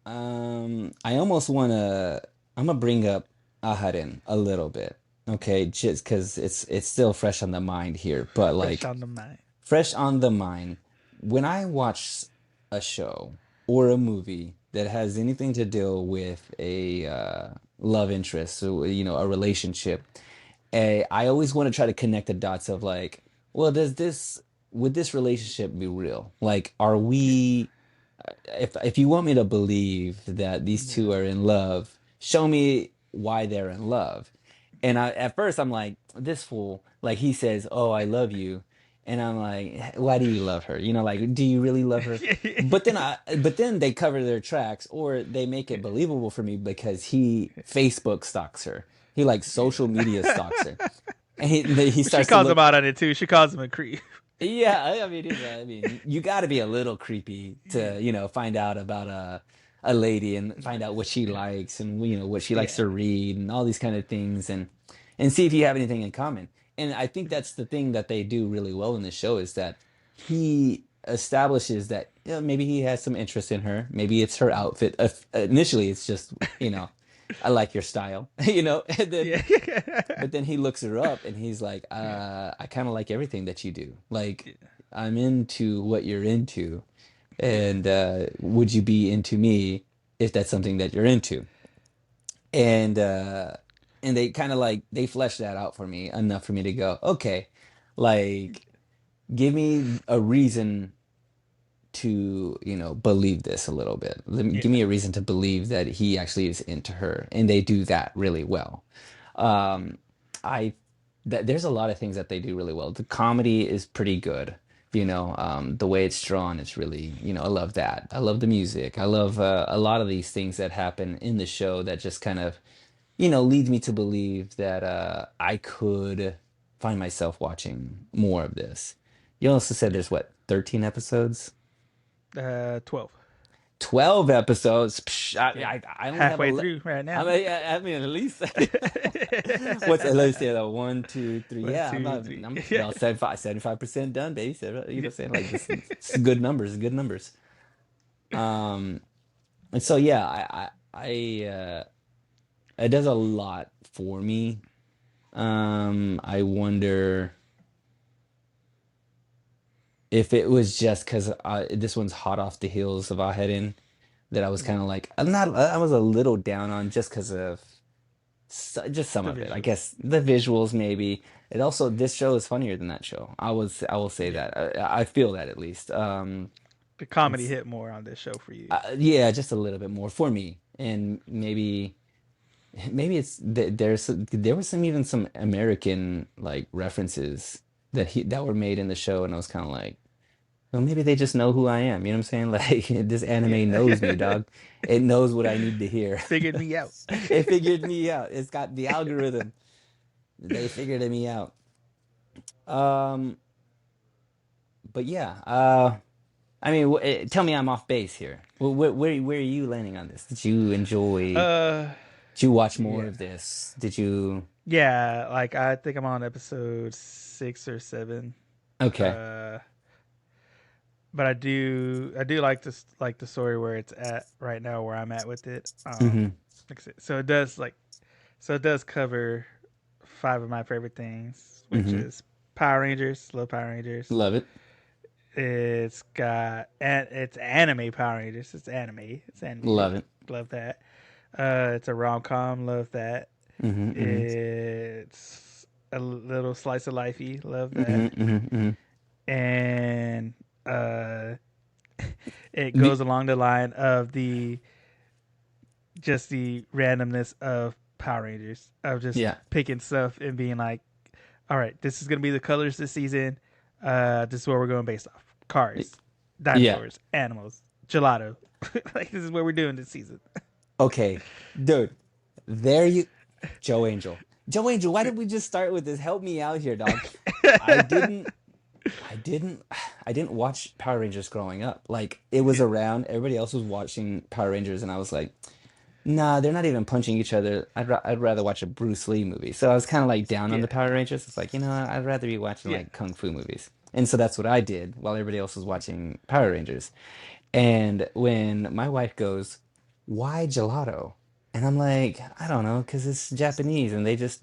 I almost wanna I'm gonna bring up Aharen a little bit. Okay, just because it's still fresh on the mind here, but Fresh like on the mind. fresh on the mind. When I watch a show or a movie that has anything to do with a love interest, so a relationship, I always want to try to connect the dots of like, well, would this relationship be real? Like, are Yeah. we if you want me to believe that these Yeah. two are in love, show me why they're in love. And at first I'm like, this fool, like he says, "Oh, I love you." And I'm like, "Why do you love her?" Like, do you really love her? But then they cover their tracks or they make it believable for me because he Facebook stalks her. He like social media Yeah. stalks her. And he But she starts to calls him look. out on it too. She calls him a creep. Yeah, I mean, you got to be a little creepy Yeah. to, find out about a lady and find out what she likes and what she likes Yeah. to read and all these kind of things and see if you have anything in common. And I think that's the thing that they do really well in this show is that he establishes that maybe he has some interest in her. Maybe it's her outfit. Initially, it's just, I like your style, and then Yeah. but then he looks her up and he's like, I kind of like everything that you do. Like, I'm into what you're into. And would you be into me if that's something that you're into? And they kind of like they flesh that out for me enough for me to go, okay, like give me a reason to, believe this a little bit. Give Yeah. me a reason to believe that he actually is into her. And they do that really well. Um, I there's a lot of things that they do really well. The comedy is pretty good. The way it's drawn, it's really, I love that. I love the music. I love a lot of these things that happen in the show that just kind of, leads me to believe that I could find myself watching more of this. You also said there's what, 13 episodes? 12. 12 episodes. Psh, Yeah. I only have Halfway through right I now. mean, yeah, I mean, at least what's let's say that one, two, three. One, Yeah, two, three. I'm Yeah. about 75% done, baby. You know what I'm saying? Like this is good numbers, good numbers. Um, and so yeah, it does a lot for me. I wonder if it was just because this one's hot off the heels of Ahedin that I was kind Yeah. of like, I was a little down on just because of just some The of it. I visuals. guess the visuals maybe. It also this show is funnier than that show. I will say Yeah. that. I feel that at least. The comedy It's hit more on this show for you. yeah, just a little bit more for me, and maybe there was some even some American like references that were made in the show, and I was kind of like. Well, maybe they just know who I am. You know what I'm saying? Like this anime Yeah. knows me, dog. It knows what I need to hear. Figured me out. It figured me out. It's got the algorithm. They figured me out. Um, but yeah. I mean, tell me I'm off base here. Where are you landing on this? Did you enjoy? uh, Did you watch more yeah. of this? Did you? Yeah, like I think I'm on episode 6 or 7. Okay. Uh, but I do like the story where it's at right now where I'm at with it. Hmm. Like I said, so it does cover 5 of my favorite things, which Hmm. is Power Rangers. Love Power Rangers. Love it. It's got and it's anime Power Rangers. It's anime. It's animated. Love it. Love that. It's a rom com. Love that. Mm-hmm, mm-hmm. It's a little slice of lifey. Love that. Mm-hmm, mm-hmm, And uh, it mm-hmm. goes along the line of the randomness of Power Rangers of just Yeah. picking stuff and being like, all right, this is gonna be the colors this season. This is where we're going based off cars, Yeah. dinosaurs, animals, gelato. Like this is what we're doing this season. Okay, dude. There you, Joe Angel. Joe Angel, why did we just start with this? Help me out here, dog. I didn't I didn't I didn't watch Power Rangers growing up. Like it was around, everybody else was watching Power Rangers and I was like, "Nah, they're not even punching each other. I'd rather watch a Bruce Lee movie." So I was kind of like down on Yeah, the Power Rangers. It's like, I'd rather be watching yeah, like kung fu movies. And so that's what I did while everybody else was watching Power Rangers. And when my wife goes, "Why gelato?" And I'm like, I don't know, because it's Japanese and they just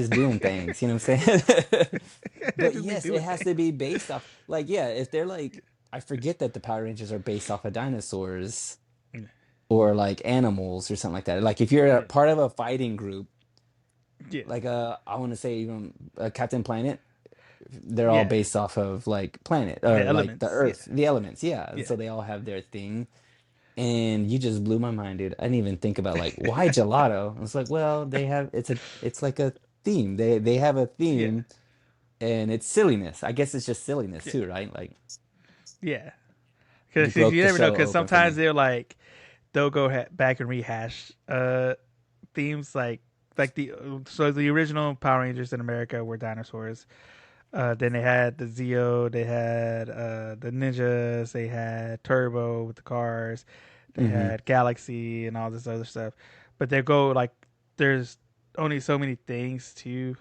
doing things, you know what I'm saying? But just be yes, it doing has things. to be based off like yeah, if they're like I forget that the Power Rangers are based off of dinosaurs or like animals or something like that. Like if you're a Yeah, part of a fighting group, yeah, like I want to say even Captain Planet, they're all yeah. based off of like planet The or like the elements. Yeah, Earth, the elements, yeah. And yeah. so they all have their thing. And you just blew my mind, dude. I didn't even think about like why gelato. I was like, well, it's like a theme. They have a Yeah, theme, and it's silliness. I guess it's just silliness yeah, too, right? Like yeah. you Because broke you the never know. show Because open for sometimes me. they'll go back and rehash themes like the original Power Rangers in America were dinosaurs. Then they had the Zeo, they had the ninjas, they had Turbo with the cars, they Hmm. had Galaxy and all this other stuff. But they go like there's only so many things to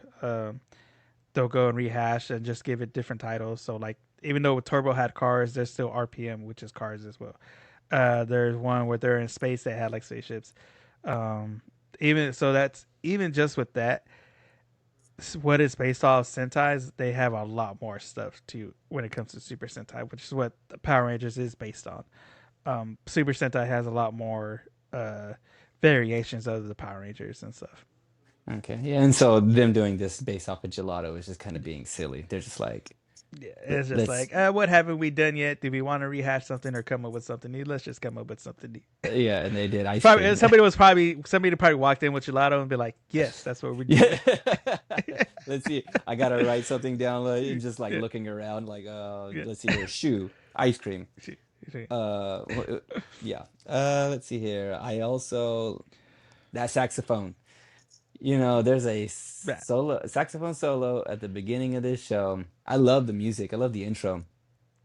they'll go and rehash and just give it different titles. So like even though Turbo had cars, there's still RPM, which is cars as well. There's one where they're in space that had like spaceships. Um, even so, that's even just with that. What is based off Sentai's, they have a lot more stuff too when it comes to Super Sentai, which is what the Power Rangers is based on. Super Sentai has a lot more uh, variations of the Power Rangers and stuff. Okay, yeah. And so them doing this based off of gelato is just kind of being silly. They're just like, Yeah, it's just let's, like, what haven't we done yet? Do we want to rehash something or come up with something new? Let's just come up with something new. yeah. And they did ice Probably cream. somebody probably walked in with gelato and be like, yes, that's what we're Yeah. doing. Let's see. I gotta write something down, like, and just like Yeah, looking around, like, yeah. let's see here. Shoe, ice cream. She- she- Yeah. Let's see here. I also that saxophone. There's a Right. solo saxophone solo at the beginning of this show. I love the music. I love the intro.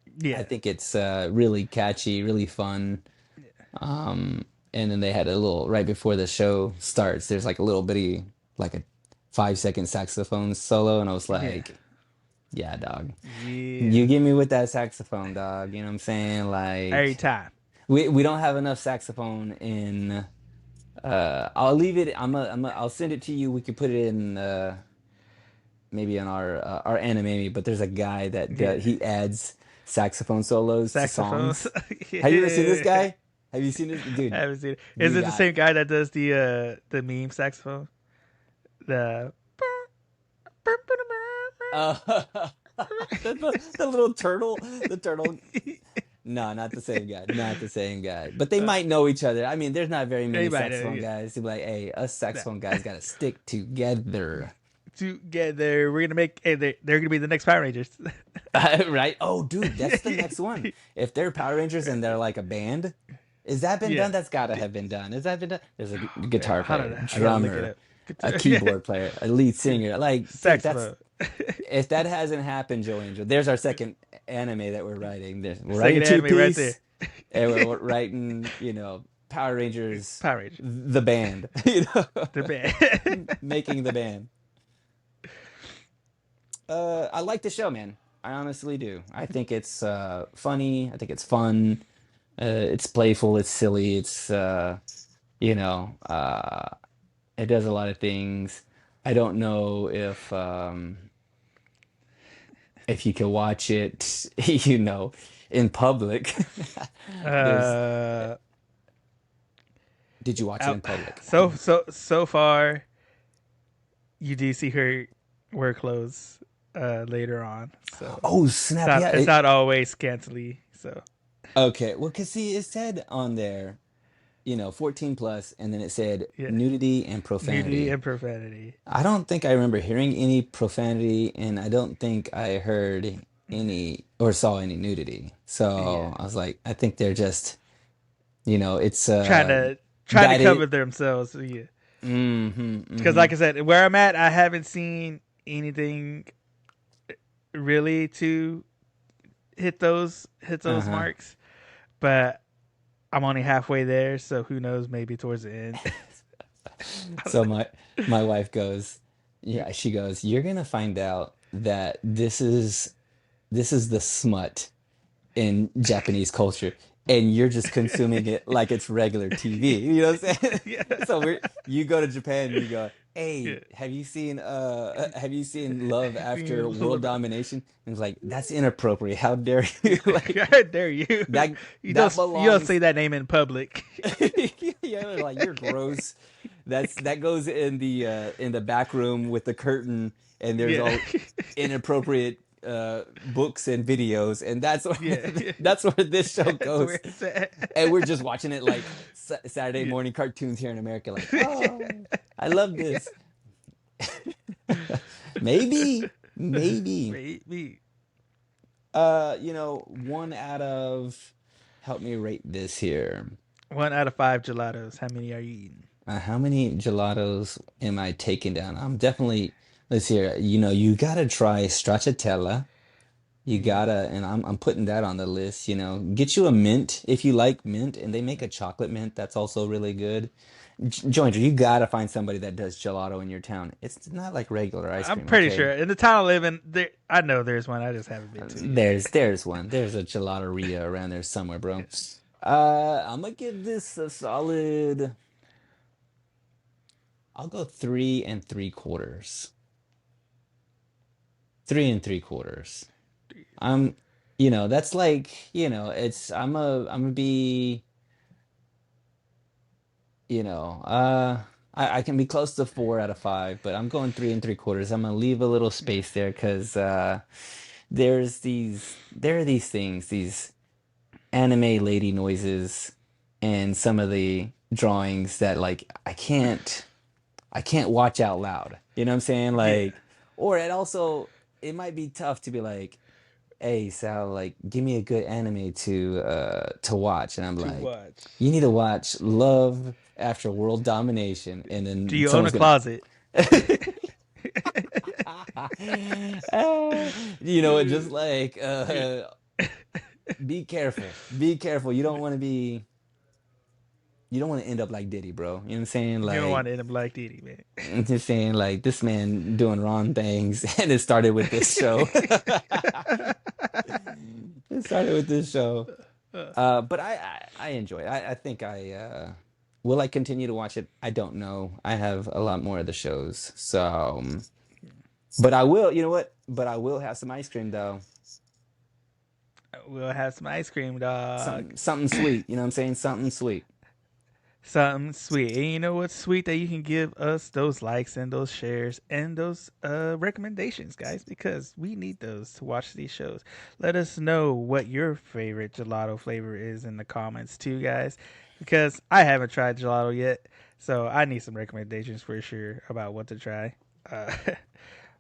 I Yeah. think it's really catchy, really fun. Um, and then they had a little right before the show starts. There's like a little bitty, like a 5 second saxophone solo, and I was Yeah. like, "Yeah, dog, you Yeah. get me with that saxophone, dog." You know what I'm saying? Every Like, time. we don't have enough saxophone in. I'll leave it. I'll send it to you. We could put it in maybe on our anime. But there's a guy that Yeah. he adds saxophone solos to Saxophones. songs. Have you ever seen this Yeah. guy? Have you seen this I dude? haven't seen it. Is You it the got same guy that does the meme saxophone? The uh, the little turtle, the turtle. No, not the same guy. Not the same guy. But they might know each other. I mean, there's not very many anybody saxophone guys to be like, hey, us saxophone guys got to stick together. together. We're gonna make. Hey, they're gonna be the next Power Rangers. Right? Oh, dude, that's the next one. If they're Power Rangers and they're like a band, is that been Yeah. done? That's got to have been done. Has that been done? There's a guitar I don't player, know. I gotta look it drummer, up. a Yeah. keyboard player, a lead singer. Like, dude, that's Saxophone. if that hasn't happened, Joe Angel, there's our second anime that we're writing. We're writing Second Two anime right there. Piece, and we're writing, Power Rangers, Power Rangers. the band, The band. making the band. I like the show, man. I honestly do. I think it's funny. I think it's fun. It's playful. It's silly. It's you know, it does a lot of things. I don't know if if you can watch it, in public. There's Uh, Did you watch it out, in public? so far, you do see her wear clothes later on, so Oh, it's snap. not Yeah. it's not always scantily. So Okay. Well, cause see, it said on there, 14 plus, and then it said yeah, nudity and nudity profanity. and profanity. I don't think I remember hearing any profanity, and I don't think I heard any or saw any nudity. Yeah, So I was like, I think they're just, it's trying to cover guided. themselves. So yeah, Mm-hmm, because mm-hmm. like I said, where I'm at, I haven't seen anything really to hit those Uh-huh. marks, but I'm only halfway there, so who knows? Maybe towards the end. So my wife goes, yeah, she goes, you're gonna find out that this is the smut in Japanese culture, and you're just consuming it like it's regular TV. You know what I'm saying? Yeah, So you go to Japan and you go, yeah. hey, have you seen Love After World Domination? And it's like, that's inappropriate. How dare you? Like How dare you? that You that don't say belongs. that name in public. Yeah, like you're gross. That goes in the back room with the curtain, and there's Yeah, all inappropriate books and videos, and yeah. that's where this show That's where goes. it's at. And we're just watching it like Saturday Yeah. morning cartoons here in America. Like, oh, I love Yeah. this. Maybe, maybe. Maybe One out of help me rate this here. 1 out of 5 gelatos. How many are you eating? How many gelatos am I taking down? I'm definitely, let's see here. You gotta try stracciatella. You Mm. gotta, and I'm putting that on the list. Get you a mint if you like mint, and they make a chocolate mint that's also really good. Joinder, you gotta find somebody that does gelato in your town. It's not like regular ice I'm cream, pretty okay? sure in the town I live in, there I know there's one. I just haven't been to it yet. There's one. There's a gelateria around there somewhere, bro. Yeah. I'm gonna give this a solid. I'll go 3 and 3/4. 3 and 3/4. I'm, that's like, I'm gonna be, you know, uh, I can be close to 4 out of 5, but I'm going 3 and 3/4. I'm gonna leave a little space there because there are these things, these anime lady noises, and some of the drawings that like I can't watch out loud. You know what I'm saying? Yeah. Like, or it might be tough to be like, hey Sal, like give me a good anime to watch. And I'm To like, watch. you need to watch Love After World Domination. And Do then you own a someone's gonna closet? you know what, just like be careful. Be careful. You don't want to end up like Diddy, bro. You know what I'm saying? You don't Like want to end up like Diddy, man. I'm just saying, like, this man doing wrong things, and it started with this show. It started with this show. But I enjoy it. I think will I continue to watch it? I don't know. I have a lot more of the shows, so but I will. You know what? But I will have some ice cream though. We'll have some ice cream, dog. Something sweet. You know what I'm saying? Something sweet. Something sweet. And you know what's sweet? That you can give us those likes and those shares and those recommendations, guys, because we need those to watch these shows. Let us know what your favorite gelato flavor is in the comments, too, guys, because I haven't tried gelato yet. So I need some recommendations for sure about what to try. Uh,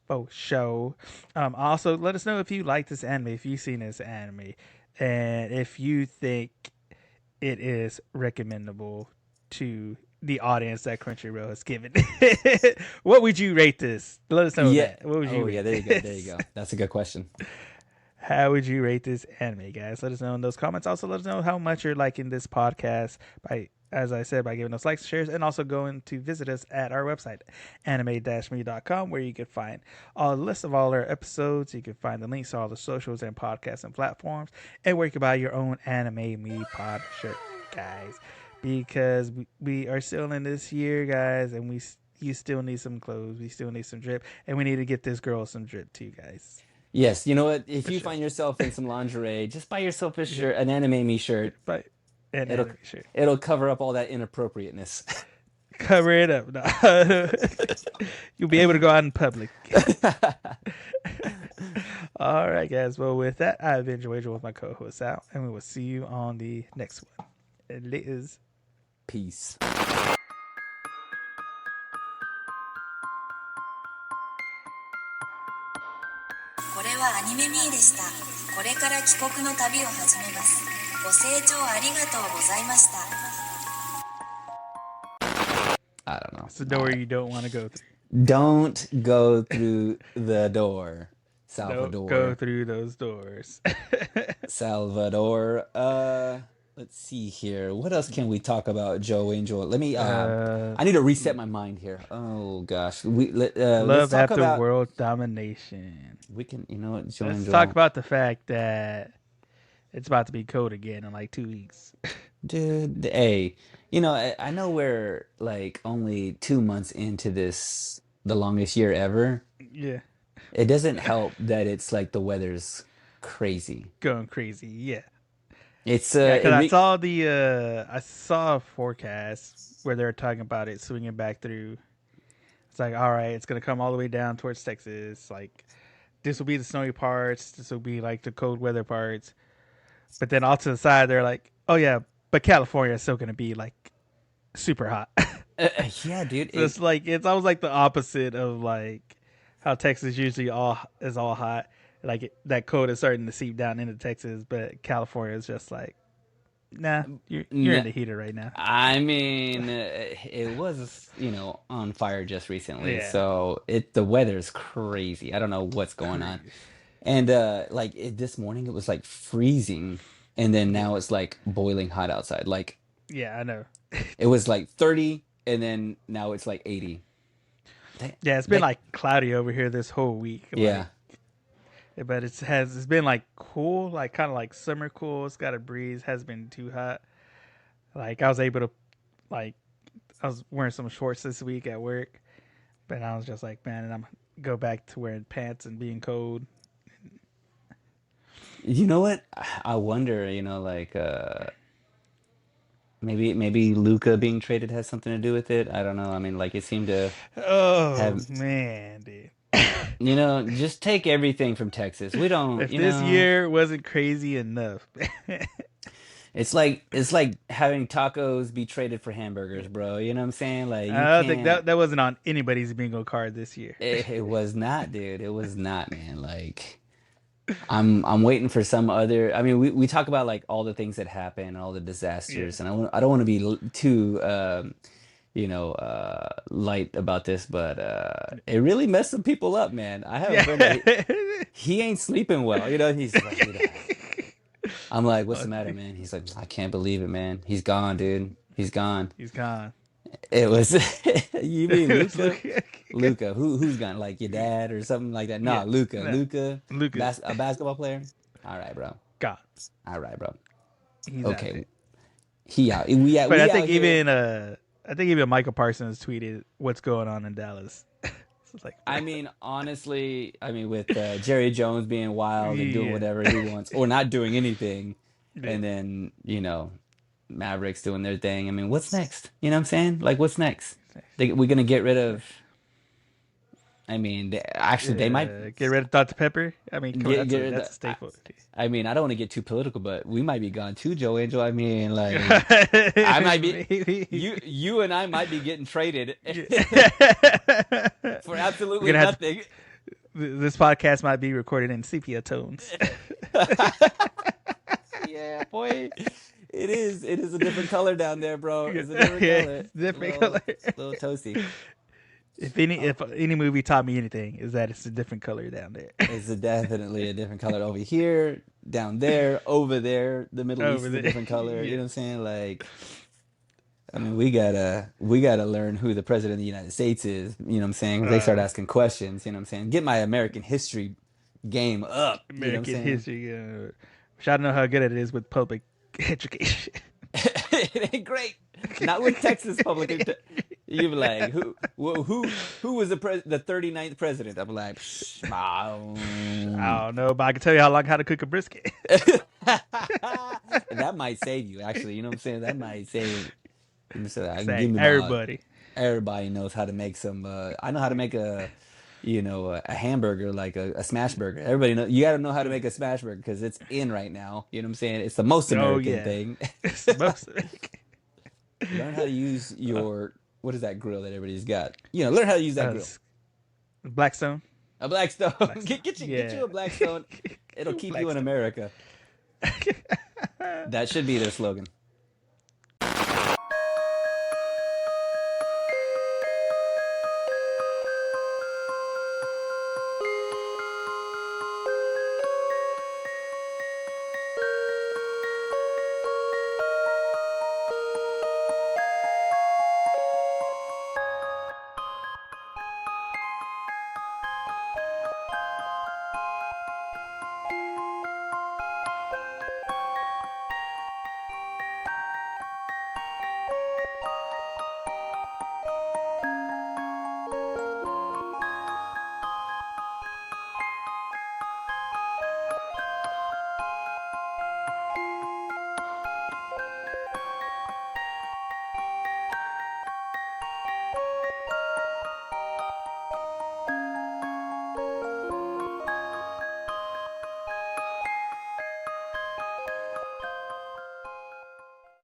oh, show. Also, let us know if you like this anime, if you've seen this anime, and if you think it is recommendable to the audience that Crunchyroll has given. What would you rate this? Let us know Yeah. that. What would you Oh yeah. rate There you go. There you this? go. That's a good question. How would you rate this anime, guys? Let us know in those comments. Also, let us know how much you're liking this podcast by, as I said, by giving us likes, shares, and also going to visit us at our website, anime-me.com, where you can find a list of all our episodes. You can find the links to all the socials and podcasts and platforms, and where you can buy your own Anime Me pod shirt, guys. Because we are still in this year, guys, and you still need some clothes. We still need some drip, and we need to get this girl some drip too, guys. Yes, you know what? If for you sure. find yourself in some lingerie, just buy yourself a Yeah, shirt, an anime me yeah, shirt. but an It'll anime shirt. it'll cover up all that inappropriateness. Cover it up. No. You'll be able to go out in public. All right, guys. Well, with that, I've been Joey with my co-host Al, and we will see you on the next one. It is Peace.これはアニメミーでした。これから帰国の旅を始めます。ご清聴ありがとうございました。I don't know. it's the door you don't want to go through. Don't go through the door, Don't go Salvador. through those doors. Salvador. Let's see here. What else can we talk about, Joe Angel? Let me I need to reset my mind here. Oh gosh. Let's Love talk after about world domination. we can, you know what, Joe Let's talk Angel. about the fact that it's about to be cold again in like 2 weeks. Dude, hey, I know we're like only 2 months into this, the longest year ever. Yeah, It doesn't help that it's like the weather's crazy. going crazy. Yeah, It's yeah. Because I saw a forecast where they were talking about it swinging back through. It's like, all right, it's gonna come all the way down towards Texas. Like, this will be the snowy parts. This will be like the cold weather parts. But then off to the side, they're like, oh yeah, but California is still gonna be like super hot. yeah, dude. So it's like it's almost like the opposite of like how Texas usually all hot. Like that cold is starting to seep down into Texas, but California is just like, nah, you're in N- the heater right now. I mean, it was, on fire just recently. Yeah, So the weather's crazy. I don't know what's going on. crazy. And this morning it was like freezing, and then Yeah, now it's like boiling hot outside. Like yeah, I know. it was like 30, and then now it's like 80. That, Yeah, it's been that, like cloudy over here this whole week. yeah. Like, but it's been like cool, like kind of like summer cool. It's got a breeze. Hasn't been too hot. Like I was able to, like I was wearing some shorts this week at work, but I was just like, man, and I'm go back to wearing pants and being cold. You know what? I wonder, like maybe Luca being traded has something to do with it. I don't know. I mean, like it seemed to Oh have, man, dude. just take everything from Texas. We don't, If this year wasn't crazy enough, it's like having tacos be traded for hamburgers, bro. You know what I'm saying? Like you I don't think can't. that wasn't on anybody's bingo card this year. It was not, dude. It was not, man. Like I'm waiting for some other. I mean, we talk about like all the things that happen and all the Yeah, disasters, and I don't want to be too light about this, but it really messed some people up, man. I have a friend yeah. that he ain't sleeping well. He's like, I'm like, what's the matter, man? He's like, I can't believe it, man. He's gone, dude. He's gone. He's gone. It was you mean Luca? Luka. Luca, who's gone? Like your dad or something like that? Yeah, No, Luca. no, Luca, Luka a basketball player. All right, bro. gone. All right, bro. He's out of Okay, it. he out. We But out here. I think even Michael Parsons tweeted what's going on in Dallas. So it's like, I mean, honestly, with Jerry Jones being wild and doing yeah, whatever he wants, or not doing anything, yeah. and then Mavericks doing their thing. I mean, what's next? You know what I'm saying? Like, what's next? We're gonna get rid of. I mean, they might Get rid of Dr. Pepper. I mean, come on, get rid that's of. a staple. I mean, I don't want to get too political, but we might be gone too, Joe Angel. I mean, like, I might be. Maybe. You and I might be getting traded for We're absolutely gonna have nothing. this podcast might be recorded in sepia tones. Yeah, boy. It is a different color down there, bro. It's a different Yeah, color. it's a different Little, color. little toasty. If any movie taught me anything, is that it's a different color down there. Definitely a different color over here, down there, over there. The Middle East Over is a there, different color. You yeah. know what I'm saying? Like, I mean, we gotta learn who the president of the United States is. You know what I'm saying? 'Cause they start Uh, asking questions. You know what I'm saying? Get my American history game up. You know what I'm American saying? history. Which I don't know how good it is with public education. It ain't great. Not with Texas public. You be like, who was the 39th president? I'm like, I don't know, but I can tell you how to cook a brisket. that might save you, actually. You know what I'm saying? That might save. So I can Say give me about everybody. everybody knows how to make some. I know how to make a hamburger, like a smash burger. Everybody know you got to know how to make a smash burger because it's in right now. You know what I'm saying? It's the most Oh American yeah, thing. it's the most. Learn how to use your what is that grill that everybody's got? Learn how to use that uh, grill. Blackstone. A Blackstone. Blackstone. Get you Yeah. a Blackstone. It'll keep you in Blackstone. America. That should be their slogan.